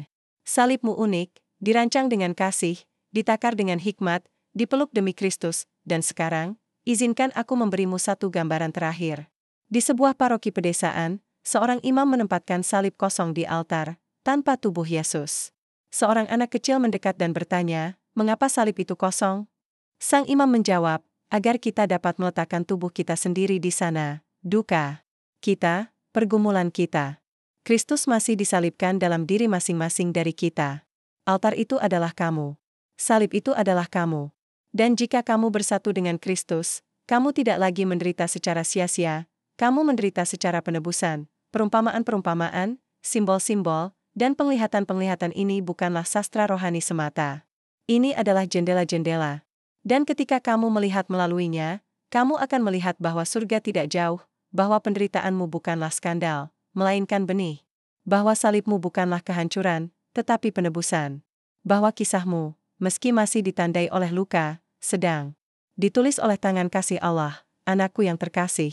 Salibmu unik, dirancang dengan kasih, ditakar dengan hikmat, dipeluk demi Kristus, dan sekarang, izinkan aku memberimu satu gambaran terakhir. Di sebuah paroki pedesaan, seorang imam menempatkan salib kosong di altar, tanpa tubuh Yesus. Seorang anak kecil mendekat dan bertanya, "Mengapa salib itu kosong?" Sang imam menjawab, "Agar kita dapat meletakkan tubuh kita sendiri di sana, duka kita, pergumulan kita. Kristus masih disalibkan dalam diri masing-masing dari kita. Altar itu adalah kamu. Salib itu adalah kamu. Dan jika kamu bersatu dengan Kristus, kamu tidak lagi menderita secara sia-sia, kamu menderita secara penebusan." Perumpamaan-perumpamaan, simbol-simbol, dan penglihatan-penglihatan ini bukanlah sastra rohani semata. Ini adalah jendela-jendela. Dan ketika kamu melihat melaluinya, kamu akan melihat bahwa surga tidak jauh, bahwa penderitaanmu bukanlah skandal, melainkan benih. Bahwa salibmu bukanlah kehancuran, tetapi penebusan. Bahwa kisahmu, meski masih ditandai oleh luka, sedang ditulis oleh tangan kasih Allah, anakku yang terkasih.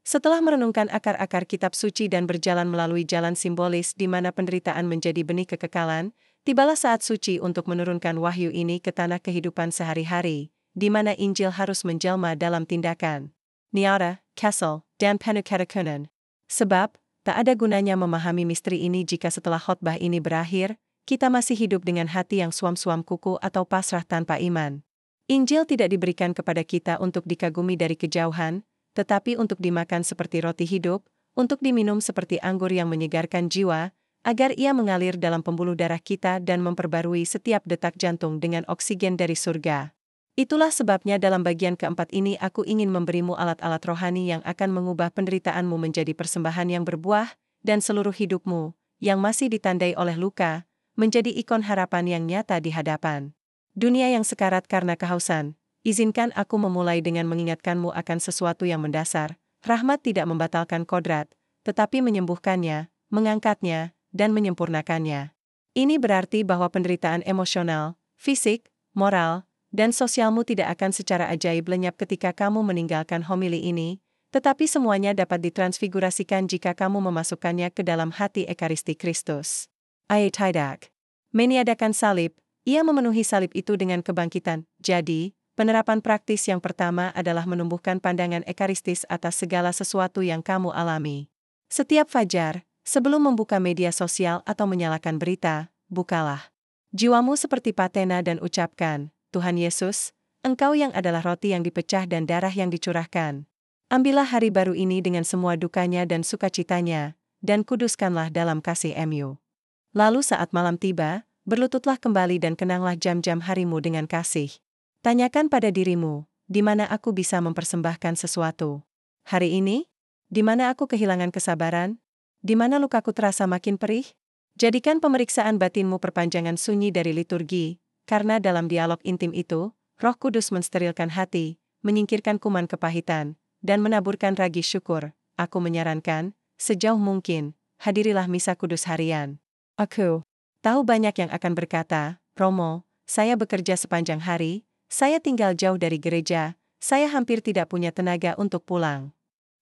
Setelah merenungkan akar-akar kitab suci dan berjalan melalui jalan simbolis di mana penderitaan menjadi benih kekekalan, tibalah saat suci untuk menurunkan wahyu ini ke tanah kehidupan sehari-hari, di mana Injil harus menjelma dalam tindakan. Nyata, Kessel, dan Penukatakunan. Sebab, tak ada gunanya memahami misteri ini jika setelah khotbah ini berakhir, kita masih hidup dengan hati yang suam-suam kuku atau pasrah tanpa iman. Injil tidak diberikan kepada kita untuk dikagumi dari kejauhan, tetapi untuk dimakan seperti roti hidup, untuk diminum seperti anggur yang menyegarkan jiwa, agar ia mengalir dalam pembuluh darah kita dan memperbarui setiap detak jantung dengan oksigen dari surga. Itulah sebabnya dalam bagian keempat ini aku ingin memberimu alat-alat rohani yang akan mengubah penderitaanmu menjadi persembahan yang berbuah, dan seluruh hidupmu, yang masih ditandai oleh luka, menjadi ikon harapan yang nyata di hadapan dunia yang sekarat karena kehausan. Izinkan aku memulai dengan mengingatkanmu akan sesuatu yang mendasar. Rahmat tidak membatalkan kodrat, tetapi menyembuhkannya, mengangkatnya, dan menyempurnakannya. Ini berarti bahwa penderitaan emosional, fisik, moral, dan sosialmu tidak akan secara ajaib lenyap ketika kamu meninggalkan homili ini, tetapi semuanya dapat ditransfigurasikan jika kamu memasukkannya ke dalam hati Ekaristi Kristus. Ayat tidak meniadakan salib, ia memenuhi salib itu dengan kebangkitan. Jadi, penerapan praktis yang pertama adalah menumbuhkan pandangan ekaristis atas segala sesuatu yang kamu alami. Setiap fajar, sebelum membuka media sosial atau menyalakan berita, bukalah jiwamu seperti patena dan ucapkan, Tuhan Yesus, Engkau yang adalah roti yang dipecah dan darah yang dicurahkan. Ambillah hari baru ini dengan semua dukanya dan sukacitanya, dan kuduskanlah dalam kasih MU. Lalu saat malam tiba, berlututlah kembali dan kenanglah jam-jam harimu dengan kasih. Tanyakan pada dirimu, di mana aku bisa mempersembahkan sesuatu? Hari ini? Di mana aku kehilangan kesabaran? Di mana lukaku terasa makin perih? Jadikan pemeriksaan batinmu perpanjangan sunyi dari liturgi, karena dalam dialog intim itu, Roh Kudus mensterilkan hati, menyingkirkan kuman kepahitan, dan menaburkan ragi syukur. Aku menyarankan, sejauh mungkin, hadirilah misa kudus harian. Aku tahu banyak yang akan berkata, Romo, saya bekerja sepanjang hari, saya tinggal jauh dari gereja, saya hampir tidak punya tenaga untuk pulang.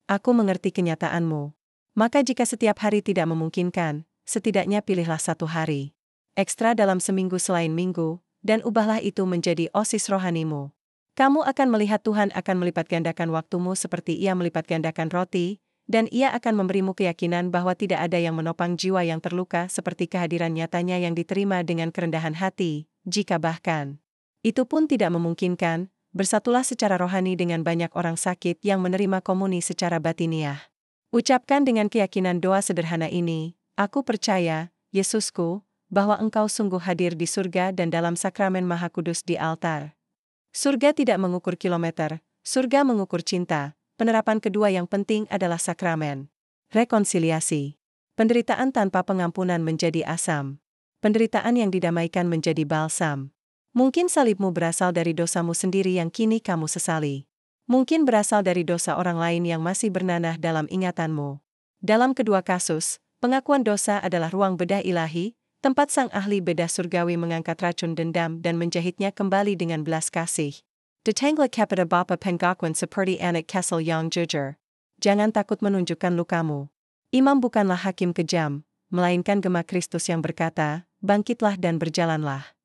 Aku mengerti kenyataanmu. Maka jika setiap hari tidak memungkinkan, setidaknya pilihlah satu hari ekstra dalam seminggu selain minggu, dan ubahlah itu menjadi osis rohanimu. Kamu akan melihat Tuhan akan melipat gandakan waktumu seperti Ia melipat gandakan roti, dan Ia akan memberimu keyakinan bahwa tidak ada yang menopang jiwa yang terluka seperti kehadiran nyatanya yang diterima dengan kerendahan hati, jika bahkan itu pun tidak memungkinkan, bersatulah secara rohani dengan banyak orang sakit yang menerima komuni secara batiniah. Ucapkan dengan keyakinan doa sederhana ini, aku percaya, Yesusku, bahwa Engkau sungguh hadir di surga dan dalam sakramen Maha Kudus di altar. Surga tidak mengukur kilometer, surga mengukur cinta. Penerapan kedua yang penting adalah sakramen rekonsiliasi. Penderitaan tanpa pengampunan menjadi asam. Penderitaan yang didamaikan menjadi balsam. Mungkin salibmu berasal dari dosamu sendiri yang kini kamu sesali. Mungkin berasal dari dosa orang lain yang masih bernanah dalam ingatanmu. Dalam kedua kasus, pengakuan dosa adalah ruang bedah ilahi, tempat sang ahli bedah surgawi mengangkat racun dendam dan menjahitnya kembali dengan belas kasih. Detanglah kepada Bapa Pengakuan seperti anak Kessel yang jujur. Jangan takut menunjukkan lukamu. Imam bukanlah hakim kejam, melainkan Gema Kristus yang berkata, bangkitlah dan berjalanlah.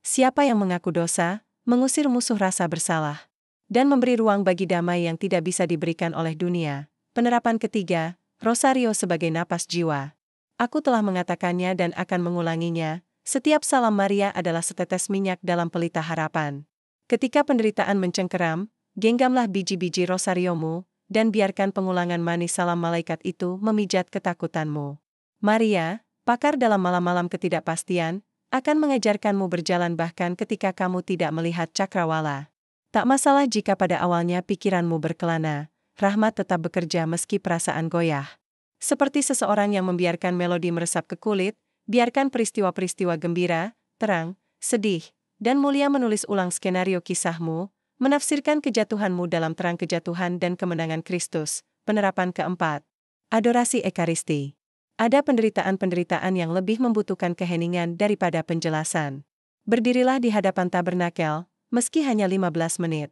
Siapa yang mengaku dosa, mengusir musuh rasa bersalah, dan memberi ruang bagi damai yang tidak bisa diberikan oleh dunia. Penerapan ketiga, Rosario sebagai napas jiwa. Aku telah mengatakannya dan akan mengulanginya, setiap salam Maria adalah setetes minyak dalam pelita harapan. Ketika penderitaan mencengkeram, genggamlah biji-biji rosariomu, dan biarkan pengulangan manis salam malaikat itu memijat ketakutanmu. Maria, pakar dalam malam-malam ketidakpastian, akan mengajarkanmu berjalan bahkan ketika kamu tidak melihat cakrawala. Tak masalah jika pada awalnya pikiranmu berkelana, rahmat tetap bekerja meski perasaan goyah. Seperti seseorang yang membiarkan melodi meresap ke kulit, biarkan peristiwa-peristiwa gembira, terang, sedih, dan mulia menulis ulang skenario kisahmu, menafsirkan kejatuhanmu dalam terang kejatuhan dan kemenangan Kristus. Penerapan keempat. Adorasi Ekaristi. Ada penderitaan-penderitaan yang lebih membutuhkan keheningan daripada penjelasan. Berdirilah di hadapan tabernakel, meski hanya 15 menit.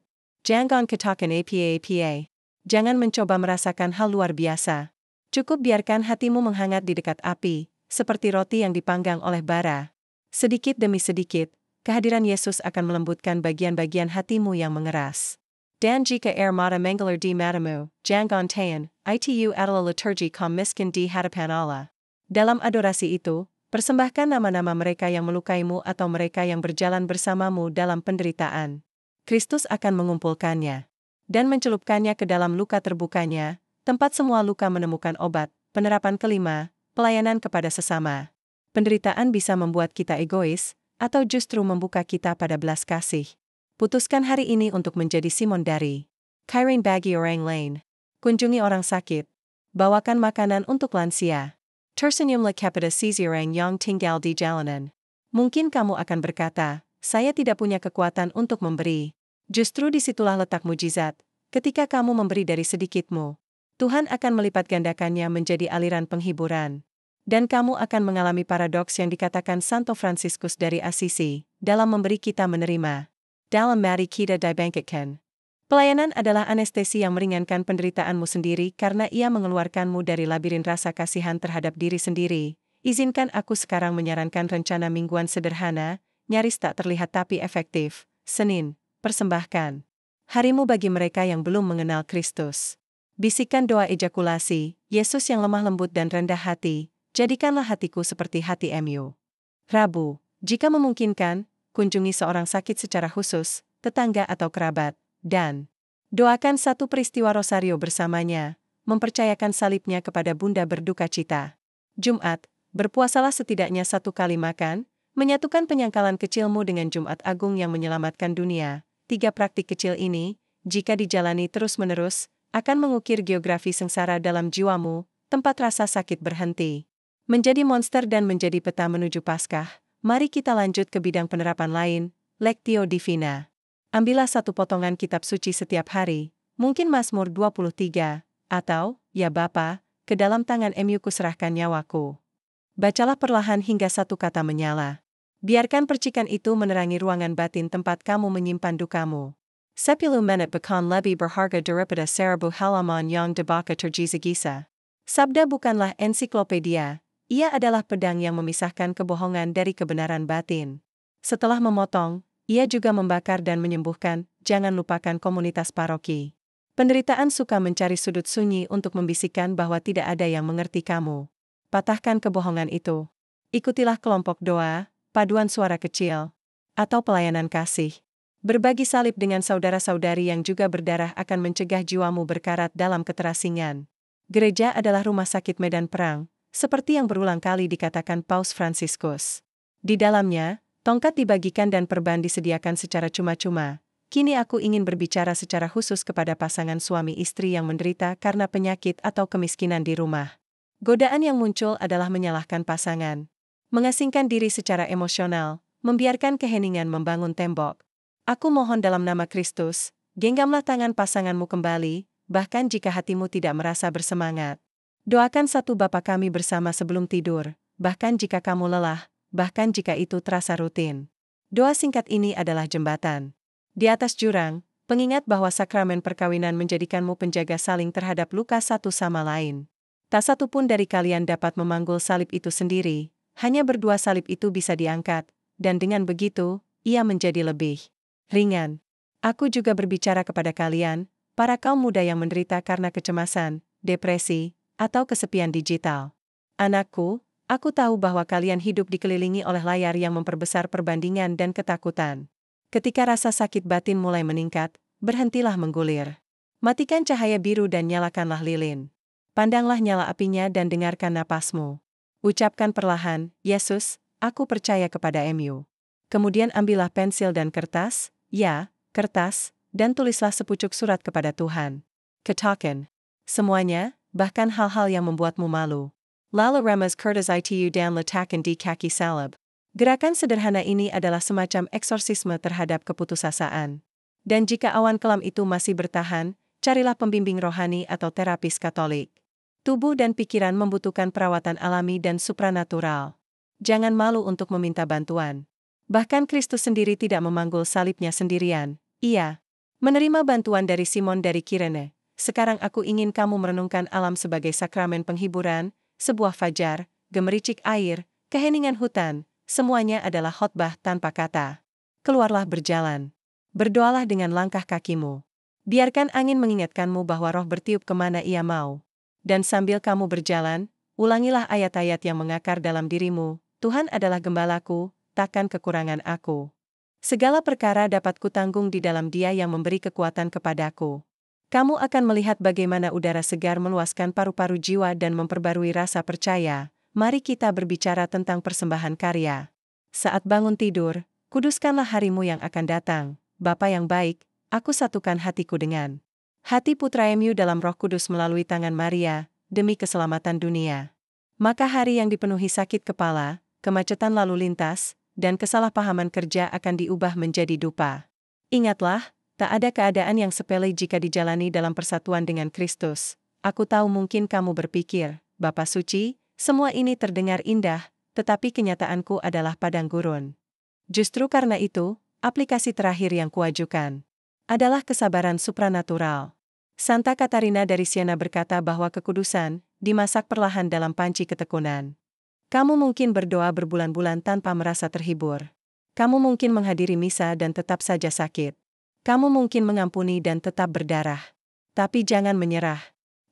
Jangan katakan apa. Jangan mencoba merasakan hal luar biasa. Cukup biarkan hatimu menghangat di dekat api, seperti roti yang dipanggang oleh bara. Sedikit demi sedikit, kehadiran Yesus akan melembutkan bagian-bagian hatimu yang mengeras. Dan jika air mata mengalir di matamu, jangan tahan, itu adalah liturgi kaum miskin di hadapan Allah. Dalam adorasi itu, persembahkan nama-nama mereka yang melukaimu atau mereka yang berjalan bersamamu dalam penderitaan. Kristus akan mengumpulkannya dan mencelupkannya ke dalam luka terbukanya, tempat semua luka menemukan obat. Penerapan kelima, pelayanan kepada sesama. Penderitaan bisa membuat kita egois, atau justru membuka kita pada belas kasih. Putuskan hari ini untuk menjadi Simon dari Kairin bagi orang lain. Kunjungi orang sakit. Bawakan makanan untuk lansia. Tersenyumlah kepada orang yang tinggal di jalanan. Mungkin kamu akan berkata, saya tidak punya kekuatan untuk memberi. Justru disitulah letak mujizat. Ketika kamu memberi dari sedikitmu, Tuhan akan melipat gandakannya menjadi aliran penghiburan. Dan kamu akan mengalami paradoks yang dikatakan Santo Fransiskus dari Assisi, dalam memberi kita menerima. Dalam mari kita dibangkitkan. Pelayanan adalah anestesi yang meringankan penderitaanmu sendiri karena ia mengeluarkanmu dari labirin rasa kasihan terhadap diri sendiri. Izinkan aku sekarang menyarankan rencana mingguan sederhana, nyaris tak terlihat tapi efektif. Senin, persembahkan harimu bagi mereka yang belum mengenal Kristus. Bisikan doa ejakulasi, Yesus yang lemah lembut dan rendah hati, jadikanlah hatiku seperti hati Mu. Rabu, jika memungkinkan, kunjungi seorang sakit secara khusus, tetangga atau kerabat, dan doakan satu peristiwa rosario bersamanya, mempercayakan salibnya kepada Bunda berduka cita. Jumat, berpuasalah setidaknya 1 kali makan, menyatukan penyangkalan kecilmu dengan Jumat Agung yang menyelamatkan dunia. 3 praktik kecil ini, jika dijalani terus-menerus, akan mengukir geografi sengsara dalam jiwamu, tempat rasa sakit berhenti. Menjadi monster dan menjadi peta menuju Paskah. Mari kita lanjut ke bidang penerapan lain, Lectio Divina. Ambillah satu potongan kitab suci setiap hari, mungkin Mazmur 23, atau, ya Bapa, ke dalam tangan Mu kuserahkan nyawaku. Bacalah perlahan hingga satu kata menyala. Biarkan percikan itu menerangi ruangan batin tempat kamu menyimpan dukamu. 10 menit bahkan lebih berharga daripada 1000 halaman yang dibaka tergisa-gisa. Sabda bukanlah ensiklopedia. Ia adalah pedang yang memisahkan kebohongan dari kebenaran batin. Setelah memotong, ia juga membakar dan menyembuhkan. Jangan lupakan komunitas paroki. Penderitaan suka mencari sudut sunyi untuk membisikkan bahwa tidak ada yang mengerti kamu. Patahkan kebohongan itu. Ikutilah kelompok doa, paduan suara kecil, atau pelayanan kasih. Berbagi salib dengan saudara-saudari yang juga berdarah akan mencegah jiwamu berkarat dalam keterasingan. Gereja adalah rumah sakit medan perang, seperti yang berulang kali dikatakan Paus Fransiskus. Di dalamnya, tongkat dibagikan dan perban disediakan secara cuma-cuma. Kini aku ingin berbicara secara khusus kepada pasangan suami istri yang menderita karena penyakit atau kemiskinan di rumah. Godaan yang muncul adalah menyalahkan pasangan, mengasingkan diri secara emosional, membiarkan keheningan membangun tembok. Aku mohon dalam nama Kristus, genggamlah tangan pasanganmu kembali, bahkan jika hatimu tidak merasa bersemangat. Doakan satu Bapa kami bersama sebelum tidur, bahkan jika kamu lelah, bahkan jika itu terasa rutin. Doa singkat ini adalah jembatan. Di atas jurang, pengingat bahwa sakramen perkawinan menjadikanmu penjaga saling terhadap luka satu sama lain. Tak satu pun dari kalian dapat memanggul salib itu sendiri, hanya berdua salib itu bisa diangkat, dan dengan begitu, ia menjadi lebih ringan. Aku juga berbicara kepada kalian, para kaum muda yang menderita karena kecemasan, depresi, atau kesepian digital. Anakku, aku tahu bahwa kalian hidup dikelilingi oleh layar yang memperbesar perbandingan dan ketakutan. Ketika rasa sakit batin mulai meningkat, berhentilah menggulir. Matikan cahaya biru dan nyalakanlah lilin. Pandanglah nyala apinya dan dengarkan napasmu. Ucapkan perlahan, Yesus, aku percaya kepada Mu. Kemudian ambillah pensil dan kertas, ya, kertas, dan tulislah sepucuk surat kepada Tuhan. Katakan semuanya, bahkan hal-hal yang membuatmu malu. Lalu remas kertas itu dan letakkan di kaki salib. Gerakan sederhana ini adalah semacam eksorsisme terhadap keputusasaan. Dan jika awan kelam itu masih bertahan, carilah pembimbing rohani atau terapis Katolik. Tubuh dan pikiran membutuhkan perawatan alami dan supranatural. Jangan malu untuk meminta bantuan. Bahkan Kristus sendiri tidak memanggul salibnya sendirian. Ia menerima bantuan dari Simon dari Kirene. Sekarang aku ingin kamu merenungkan alam sebagai sakramen penghiburan, sebuah fajar, gemericik air, keheningan hutan, semuanya adalah khotbah tanpa kata. Keluarlah berjalan. Berdoalah dengan langkah kakimu. Biarkan angin mengingatkanmu bahwa roh bertiup kemana ia mau. Dan sambil kamu berjalan, ulangilah ayat-ayat yang mengakar dalam dirimu. Tuhan adalah gembalaku, takkan kekurangan aku. Segala perkara dapat kutanggung di dalam Dia yang memberi kekuatan kepadaku. Kamu akan melihat bagaimana udara segar meluaskan paru-paru jiwa dan memperbarui rasa percaya. Mari kita berbicara tentang persembahan karya. Saat bangun tidur, kuduskanlah harimu yang akan datang. Bapa yang baik, aku satukan hatiku dengan hati Putra-Mu dalam Roh Kudus melalui tangan Maria, demi keselamatan dunia. Maka hari yang dipenuhi sakit kepala, kemacetan lalu lintas, dan kesalahpahaman kerja akan diubah menjadi dupa. Ingatlah, tak ada keadaan yang sepele jika dijalani dalam persatuan dengan Kristus. Aku tahu mungkin kamu berpikir, Bapa Suci, semua ini terdengar indah, tetapi kenyataanku adalah padang gurun. Justru karena itu, aplikasi terakhir yang kuajukan adalah kesabaran supranatural. Santa Katarina dari Siena berkata bahwa kekudusan dimasak perlahan dalam panci ketekunan. Kamu mungkin berdoa berbulan-bulan tanpa merasa terhibur. Kamu mungkin menghadiri misa dan tetap saja sakit. Kamu mungkin mengampuni dan tetap berdarah. Tapi jangan menyerah.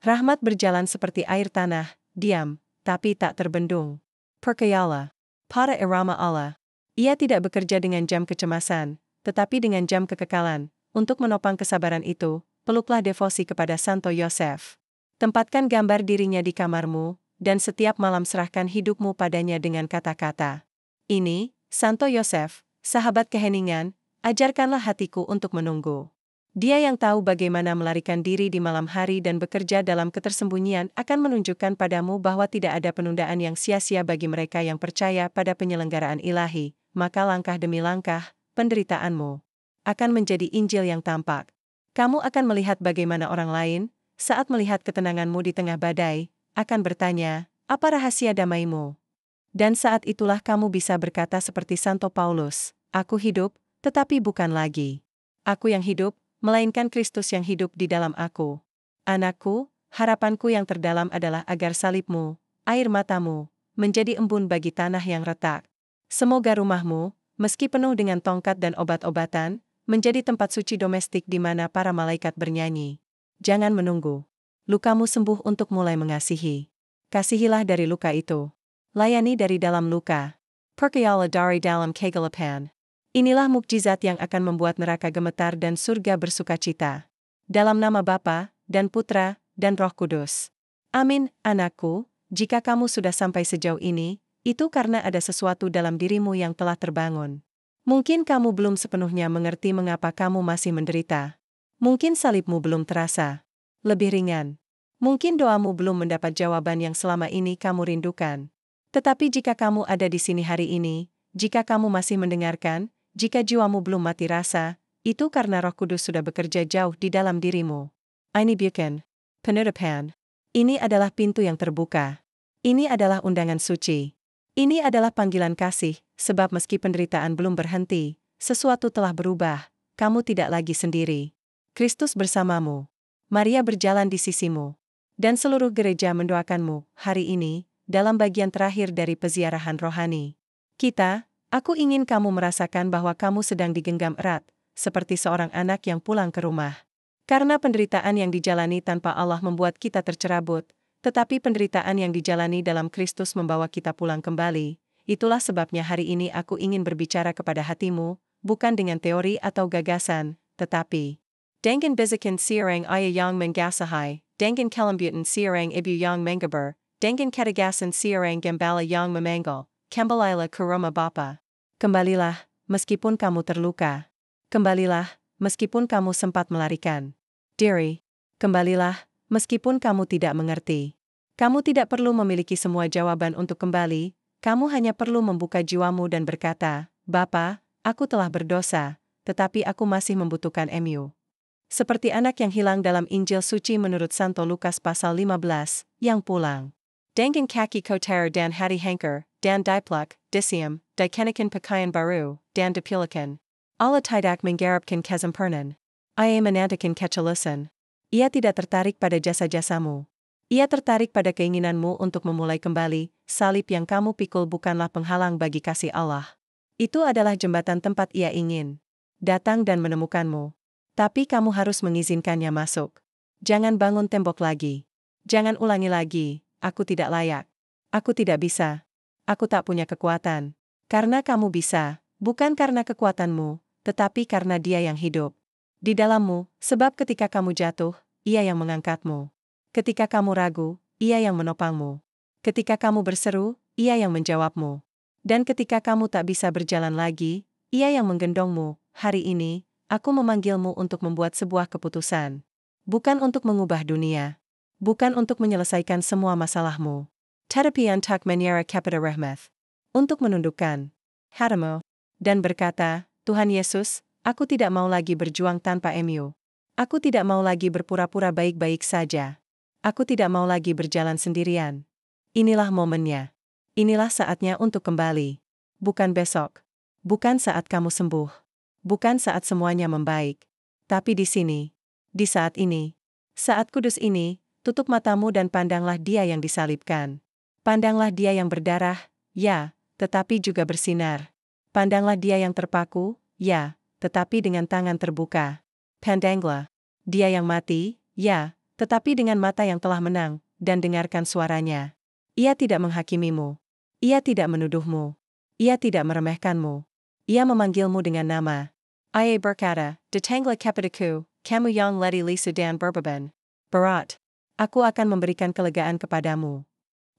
Rahmat berjalan seperti air tanah, diam, tapi tak terbendung. Percaya pada irama Allah. Ia tidak bekerja dengan jam kecemasan, tetapi dengan jam kekekalan. Untuk menopang kesabaran itu, peluklah devosi kepada Santo Yosef. Tempatkan gambar dirinya di kamarmu, dan setiap malam serahkan hidupmu padanya dengan kata-kata. Ini, Santo Yosef, sahabat keheningan, ajarkanlah hatiku untuk menunggu. Dia yang tahu bagaimana melarikan diri di malam hari dan bekerja dalam ketersembunyian akan menunjukkan padamu bahwa tidak ada penundaan yang sia-sia bagi mereka yang percaya pada penyelenggaraan ilahi. Maka langkah demi langkah, penderitaanmu akan menjadi Injil yang tampak. Kamu akan melihat bagaimana orang lain, saat melihat ketenanganmu di tengah badai, akan bertanya, apa rahasia damaimu? Dan saat itulah kamu bisa berkata seperti Santo Paulus, aku hidup, tetapi bukan lagi aku yang hidup, melainkan Kristus yang hidup di dalam aku. Anakku, harapanku yang terdalam adalah agar salibmu, air matamu, menjadi embun bagi tanah yang retak. Semoga rumahmu, meski penuh dengan tongkat dan obat-obatan, menjadi tempat suci domestik di mana para malaikat bernyanyi. Jangan menunggu lukamu sembuh untuk mulai mengasihi. Kasihilah dari luka itu. Layani dari dalam luka. Percayalah dari dalam kegelapan. Inilah mukjizat yang akan membuat neraka gemetar dan surga bersukacita. Dalam nama Bapa, dan Putra, dan Roh Kudus. Amin, anakku, jika kamu sudah sampai sejauh ini, itu karena ada sesuatu dalam dirimu yang telah terbangun. Mungkin kamu belum sepenuhnya mengerti mengapa kamu masih menderita. Mungkin salibmu belum terasa lebih ringan. Mungkin doamu belum mendapat jawaban yang selama ini kamu rindukan. Tetapi jika kamu ada di sini hari ini, jika kamu masih mendengarkan, jika jiwamu belum mati rasa, itu karena Roh Kudus sudah bekerja jauh di dalam dirimu. Ini bukan penerapan. Ini adalah pintu yang terbuka. Ini adalah undangan suci. Ini adalah panggilan kasih, sebab meski penderitaan belum berhenti, sesuatu telah berubah, kamu tidak lagi sendiri. Kristus bersamamu. Maria berjalan di sisimu. Dan seluruh gereja mendoakanmu, hari ini, dalam bagian terakhir dari peziarahan rohani. Aku ingin kamu merasakan bahwa kamu sedang digenggam erat, seperti seorang anak yang pulang ke rumah. Karena penderitaan yang dijalani tanpa Allah membuat kita tercerabut, tetapi penderitaan yang dijalani dalam Kristus membawa kita pulang kembali. Itulah sebabnya hari ini aku ingin berbicara kepada hatimu, bukan dengan teori atau gagasan, tetapi dengan bezikin siarang aya yang menggasahi, dengan kelembutan siarang ibu yang menggabar, dengan ketagasan siarang gembala yang memanggal, kembalilah ke rumah Bapa. Kembalilah, meskipun kamu terluka. Kembalilah, meskipun kamu sempat melarikan diri. Kembalilah, meskipun kamu tidak mengerti. Kamu tidak perlu memiliki semua jawaban untuk kembali, kamu hanya perlu membuka jiwamu dan berkata, Bapa, aku telah berdosa, tetapi aku masih membutuhkan MU. Seperti anak yang hilang dalam Injil suci menurut Santo Lukas pasal 15, yang pulang. Dengan kaki kotor dan hati hancur, dan dipluk, disiam, dikenakan pakaian baru, dan dipulihkan. Allah tidak mengharapkan kesempurnaan. Ia menantikan ketulusan. Ia tidak tertarik pada jasa-jasamu. Ia tertarik pada keinginanmu untuk memulai kembali. Salib yang kamu pikul bukanlah penghalang bagi kasih Allah. Itu adalah jembatan tempat Ia ingin datang dan menemukanmu. Tapi kamu harus mengizinkannya masuk. Jangan bangun tembok lagi. Jangan ulangi lagi, aku tidak layak. Aku tidak bisa. Aku tak punya kekuatan. Karena kamu bisa, bukan karena kekuatanmu, tetapi karena Dia yang hidup di dalammu, sebab ketika kamu jatuh, Ia yang mengangkatmu. Ketika kamu ragu, Ia yang menopangmu. Ketika kamu berseru, Ia yang menjawabmu. Dan ketika kamu tak bisa berjalan lagi, Ia yang menggendongmu. Hari ini, aku memanggilmu untuk membuat sebuah keputusan. Bukan untuk mengubah dunia. Bukan untuk menyelesaikan semua masalahmu. Tetapi untuk menyerah kepada rahmat. Untuk menundukkan hatimu. Dan berkata, Tuhan Yesus, aku tidak mau lagi berjuang tanpa MU. Aku tidak mau lagi berpura-pura baik-baik saja. Aku tidak mau lagi berjalan sendirian. Inilah momennya. Inilah saatnya untuk kembali. Bukan besok. Bukan saat kamu sembuh. Bukan saat semuanya membaik. Tapi di sini. Di saat ini. Saat kudus ini, tutup matamu dan pandanglah Dia yang disalibkan. Pandanglah Dia yang berdarah, ya, tetapi juga bersinar. Pandanglah Dia yang terpaku, ya, tetapi dengan tangan terbuka. Pandanglah Dia yang mati, ya, tetapi dengan mata yang telah menang, dan dengarkan suaranya. Ia tidak menghakimimu. Ia tidak menuduhmu. Ia tidak meremehkanmu. Ia memanggilmu dengan nama. Ia berkata, Datanglah kepadaku, kamu yang letih lesu dan berbeban berat. Aku akan memberikan kelegaan kepadamu.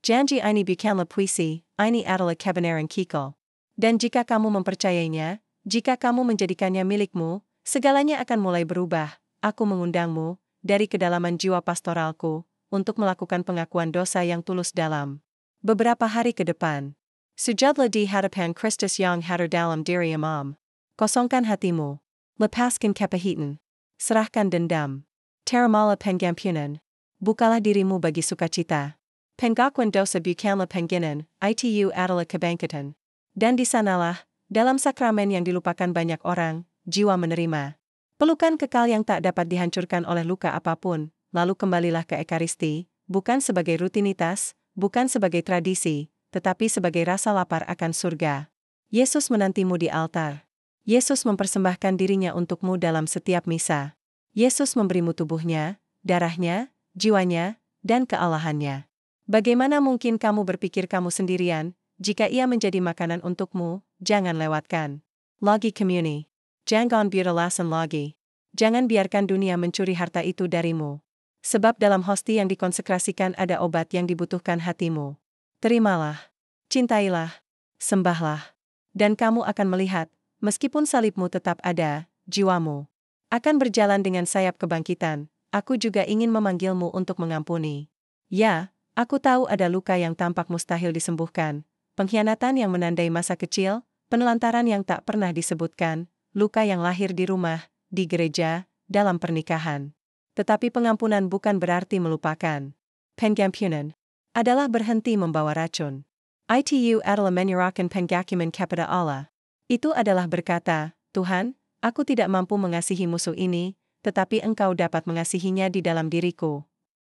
Janji ini bukanlah puisi, ini adalah kebenaran kekal. Dan jika kamu mempercayainya, jika kamu menjadikannya milikmu, segalanya akan mulai berubah. Aku mengundangmu, dari kedalaman jiwa pastoralku, untuk melakukan pengakuan dosa yang tulus dalam beberapa hari ke depan. Sujudlah di hadapan Kristus yang hadir dalam diri imam. Kosongkan hatimu. Lepaskan kepahitan. Serahkan dendam. Terimalah pengampunan. Bukalah dirimu bagi sukacita. Pengakuan dosa bukanlah pengginan, itu adalah kebangkitan. Dan di sanalah, dalam sakramen yang dilupakan banyak orang, jiwa menerima pelukan kekal yang tak dapat dihancurkan oleh luka apapun. Lalu kembalilah ke Ekaristi, bukan sebagai rutinitas, bukan sebagai tradisi, tetapi sebagai rasa lapar akan surga. Yesus menantimu di altar. Yesus mempersembahkan dirinya untukmu dalam setiap misa. Yesus memberimu tubuhnya, darahnya, jiwanya, dan kealahannya. Bagaimana mungkin kamu berpikir kamu sendirian, jika Ia menjadi makanan untukmu? Jangan lewatkan lagi komuni. Jangan biarlasan lagi. Jangan biarkan dunia mencuri harta itu darimu. Sebab dalam hosti yang dikonsekrasikan ada obat yang dibutuhkan hatimu. Terimalah, cintailah, sembahlah. Dan kamu akan melihat, meskipun salibmu tetap ada, jiwamu akan berjalan dengan sayap kebangkitan. Aku juga ingin memanggilmu untuk mengampuni. Ya, aku tahu ada luka yang tampak mustahil disembuhkan, pengkhianatan yang menandai masa kecil, penelantaran yang tak pernah disebutkan, luka yang lahir di rumah, di gereja, dalam pernikahan. Tetapi pengampunan bukan berarti melupakan. Pengampunan adalah berhenti membawa racun. Itu adalah menyerahkan pengakuan kepada Allah. Itu adalah berkata, Tuhan, aku tidak mampu mengasihi musuh ini, tetapi Engkau dapat mengasihinya di dalam diriku.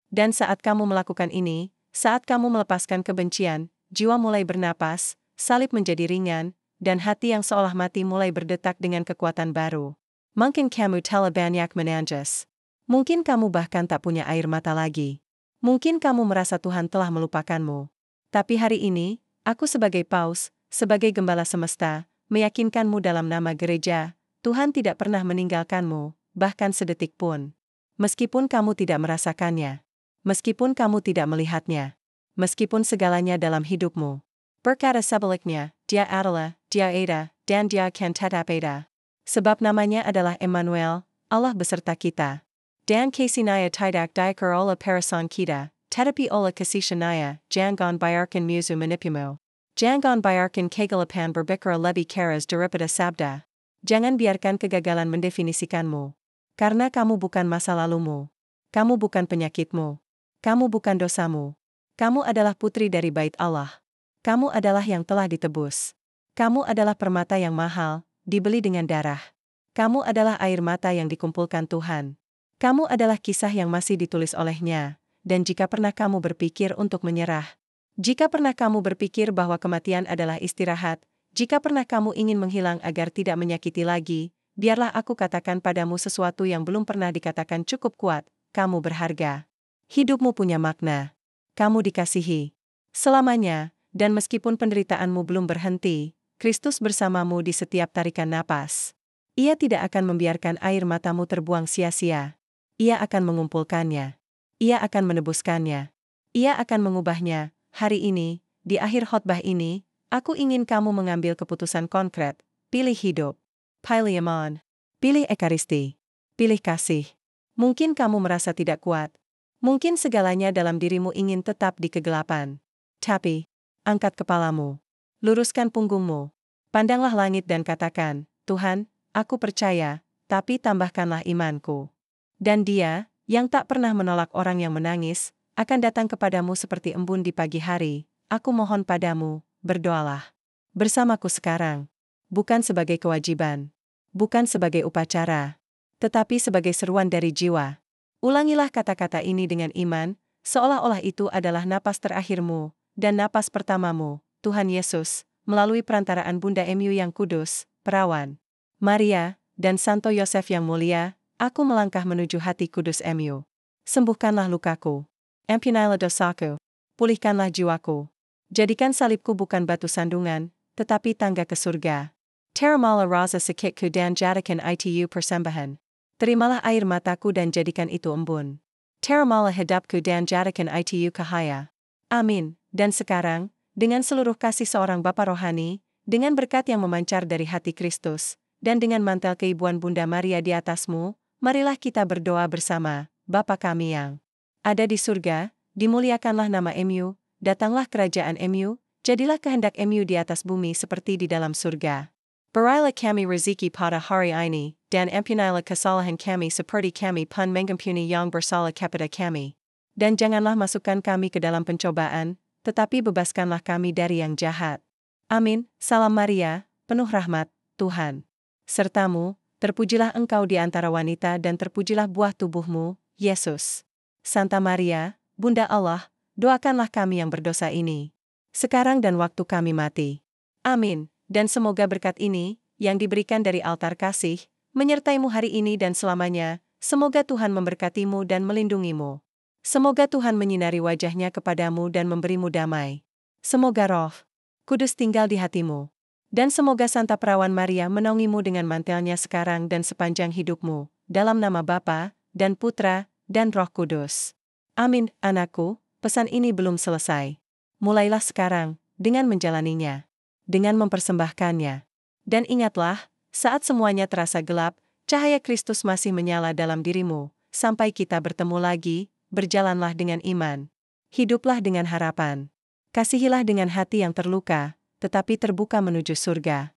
Dan saat kamu melakukan ini, saat kamu melepaskan kebencian, jiwa mulai bernapas, salib menjadi ringan, dan hati yang seolah mati mulai berdetak dengan kekuatan baru. Mungkin kamu telah banyak menangis. Mungkin kamu bahkan tak punya air mata lagi. Mungkin kamu merasa Tuhan telah melupakanmu. Tapi hari ini, aku sebagai paus, sebagai gembala semesta, meyakinkanmu dalam nama gereja, Tuhan tidak pernah meninggalkanmu, bahkan sedetik pun. Meskipun kamu tidak merasakannya. Meskipun kamu tidak melihatnya. Meskipun segalanya dalam hidupmu berkata sebaliknya, Dia adalah, Dia ada, dan Dia akan tetap ada. Sebab namanya adalah Emmanuel, Allah beserta kita. Dan kasinaya tidak diaker olah parasan kita, tetapi olah kasisyanaya, jangan biarkan musuh menipumu. Jangan biarkan kegelapan berbicara lebih keras daripada sabda. Jangan biarkan kegagalan mendefinisikanmu. Karena kamu bukan masa lalumu. Kamu bukan penyakitmu. Kamu bukan dosamu. Kamu adalah putri dari Bait Allah. Kamu adalah yang telah ditebus. Kamu adalah permata yang mahal, dibeli dengan darah. Kamu adalah air mata yang dikumpulkan Tuhan. Kamu adalah kisah yang masih ditulis olehnya, dan jika pernah kamu berpikir untuk menyerah, jika pernah kamu berpikir bahwa kematian adalah istirahat, jika pernah kamu ingin menghilang agar tidak menyakiti lagi, biarlah aku katakan padamu sesuatu yang belum pernah dikatakan cukup kuat, kamu berharga. Hidupmu punya makna. Kamu dikasihi selamanya, dan meskipun penderitaanmu belum berhenti, Kristus bersamamu di setiap tarikan napas. Ia tidak akan membiarkan air matamu terbuang sia-sia. Ia akan mengumpulkannya. Ia akan menebuskannya. Ia akan mengubahnya. Hari ini, di akhir khotbah ini, aku ingin kamu mengambil keputusan konkret. Pilih hidup. Pilih iman. Pilih ekaristi. Pilih kasih. Mungkin kamu merasa tidak kuat. Mungkin segalanya dalam dirimu ingin tetap di kegelapan. Tapi, angkat kepalamu. Luruskan punggungmu. Pandanglah langit dan katakan, Tuhan, aku percaya, tapi tambahkanlah imanku. Dan Dia, yang tak pernah menolak orang yang menangis, akan datang kepadamu seperti embun di pagi hari. Aku mohon padamu, berdoalah bersamaku sekarang. Bukan sebagai kewajiban. Bukan sebagai upacara. Tetapi sebagai seruan dari jiwa. Ulangilah kata-kata ini dengan iman, seolah-olah itu adalah napas terakhirmu, dan napas pertamamu, Tuhan Yesus, melalui perantaraan Bunda MU yang kudus, perawan Maria, dan Santo Yosef yang mulia, aku melangkah menuju hati kudus MU. Sembuhkanlah lukaku. Ampunilah dosaku. Pulihkanlah jiwaku. Jadikan salibku bukan batu sandungan, tetapi tangga ke surga. Terimalah rasa sakitku dan jadikan itu persembahan. Terimalah air mataku dan jadikan itu embun. Terimalah hidupku dan jadikan itu cahaya. Amin. Dan sekarang, dengan seluruh kasih seorang Bapa rohani, dengan berkat yang memancar dari hati Kristus, dan dengan mantel keibuan Bunda Maria di atasmu, marilah kita berdoa bersama. Bapa kami yang ada di surga, dimuliakanlah nama MU, datanglah kerajaan MU, jadilah kehendak MU di atas bumi seperti di dalam surga. Berilah kami rezeki pada hari ini, dan ampunilah kesalahan kami seperti kami pun mengampuni yang bersalah kepada kami. Dan janganlah masukkan kami ke dalam pencobaan, tetapi bebaskanlah kami dari yang jahat. Amin. Salam Maria, penuh rahmat, Tuhan sertamu, terpujilah engkau di antara wanita dan terpujilah buah tubuhmu, Yesus. Santa Maria, Bunda Allah, doakanlah kami yang berdosa ini, sekarang dan waktu kami mati. Amin. Dan semoga berkat ini, yang diberikan dari altar kasih, menyertaimu hari ini dan selamanya. Semoga Tuhan memberkatimu dan melindungimu. Semoga Tuhan menyinari wajahnya kepadamu dan memberimu damai. Semoga Roh Kudus tinggal di hatimu. Dan semoga Santa Perawan Maria menaungimu dengan mantelnya sekarang dan sepanjang hidupmu, dalam nama Bapa, dan Putra, dan Roh Kudus. Amin. Anakku, pesan ini belum selesai. Mulailah sekarang, dengan menjalaninya. Dengan mempersembahkannya. Dan ingatlah, saat semuanya terasa gelap, cahaya Kristus masih menyala dalam dirimu, sampai kita bertemu lagi, berjalanlah dengan iman. Hiduplah dengan harapan. Kasihilah dengan hati yang terluka, tetapi terbuka menuju surga.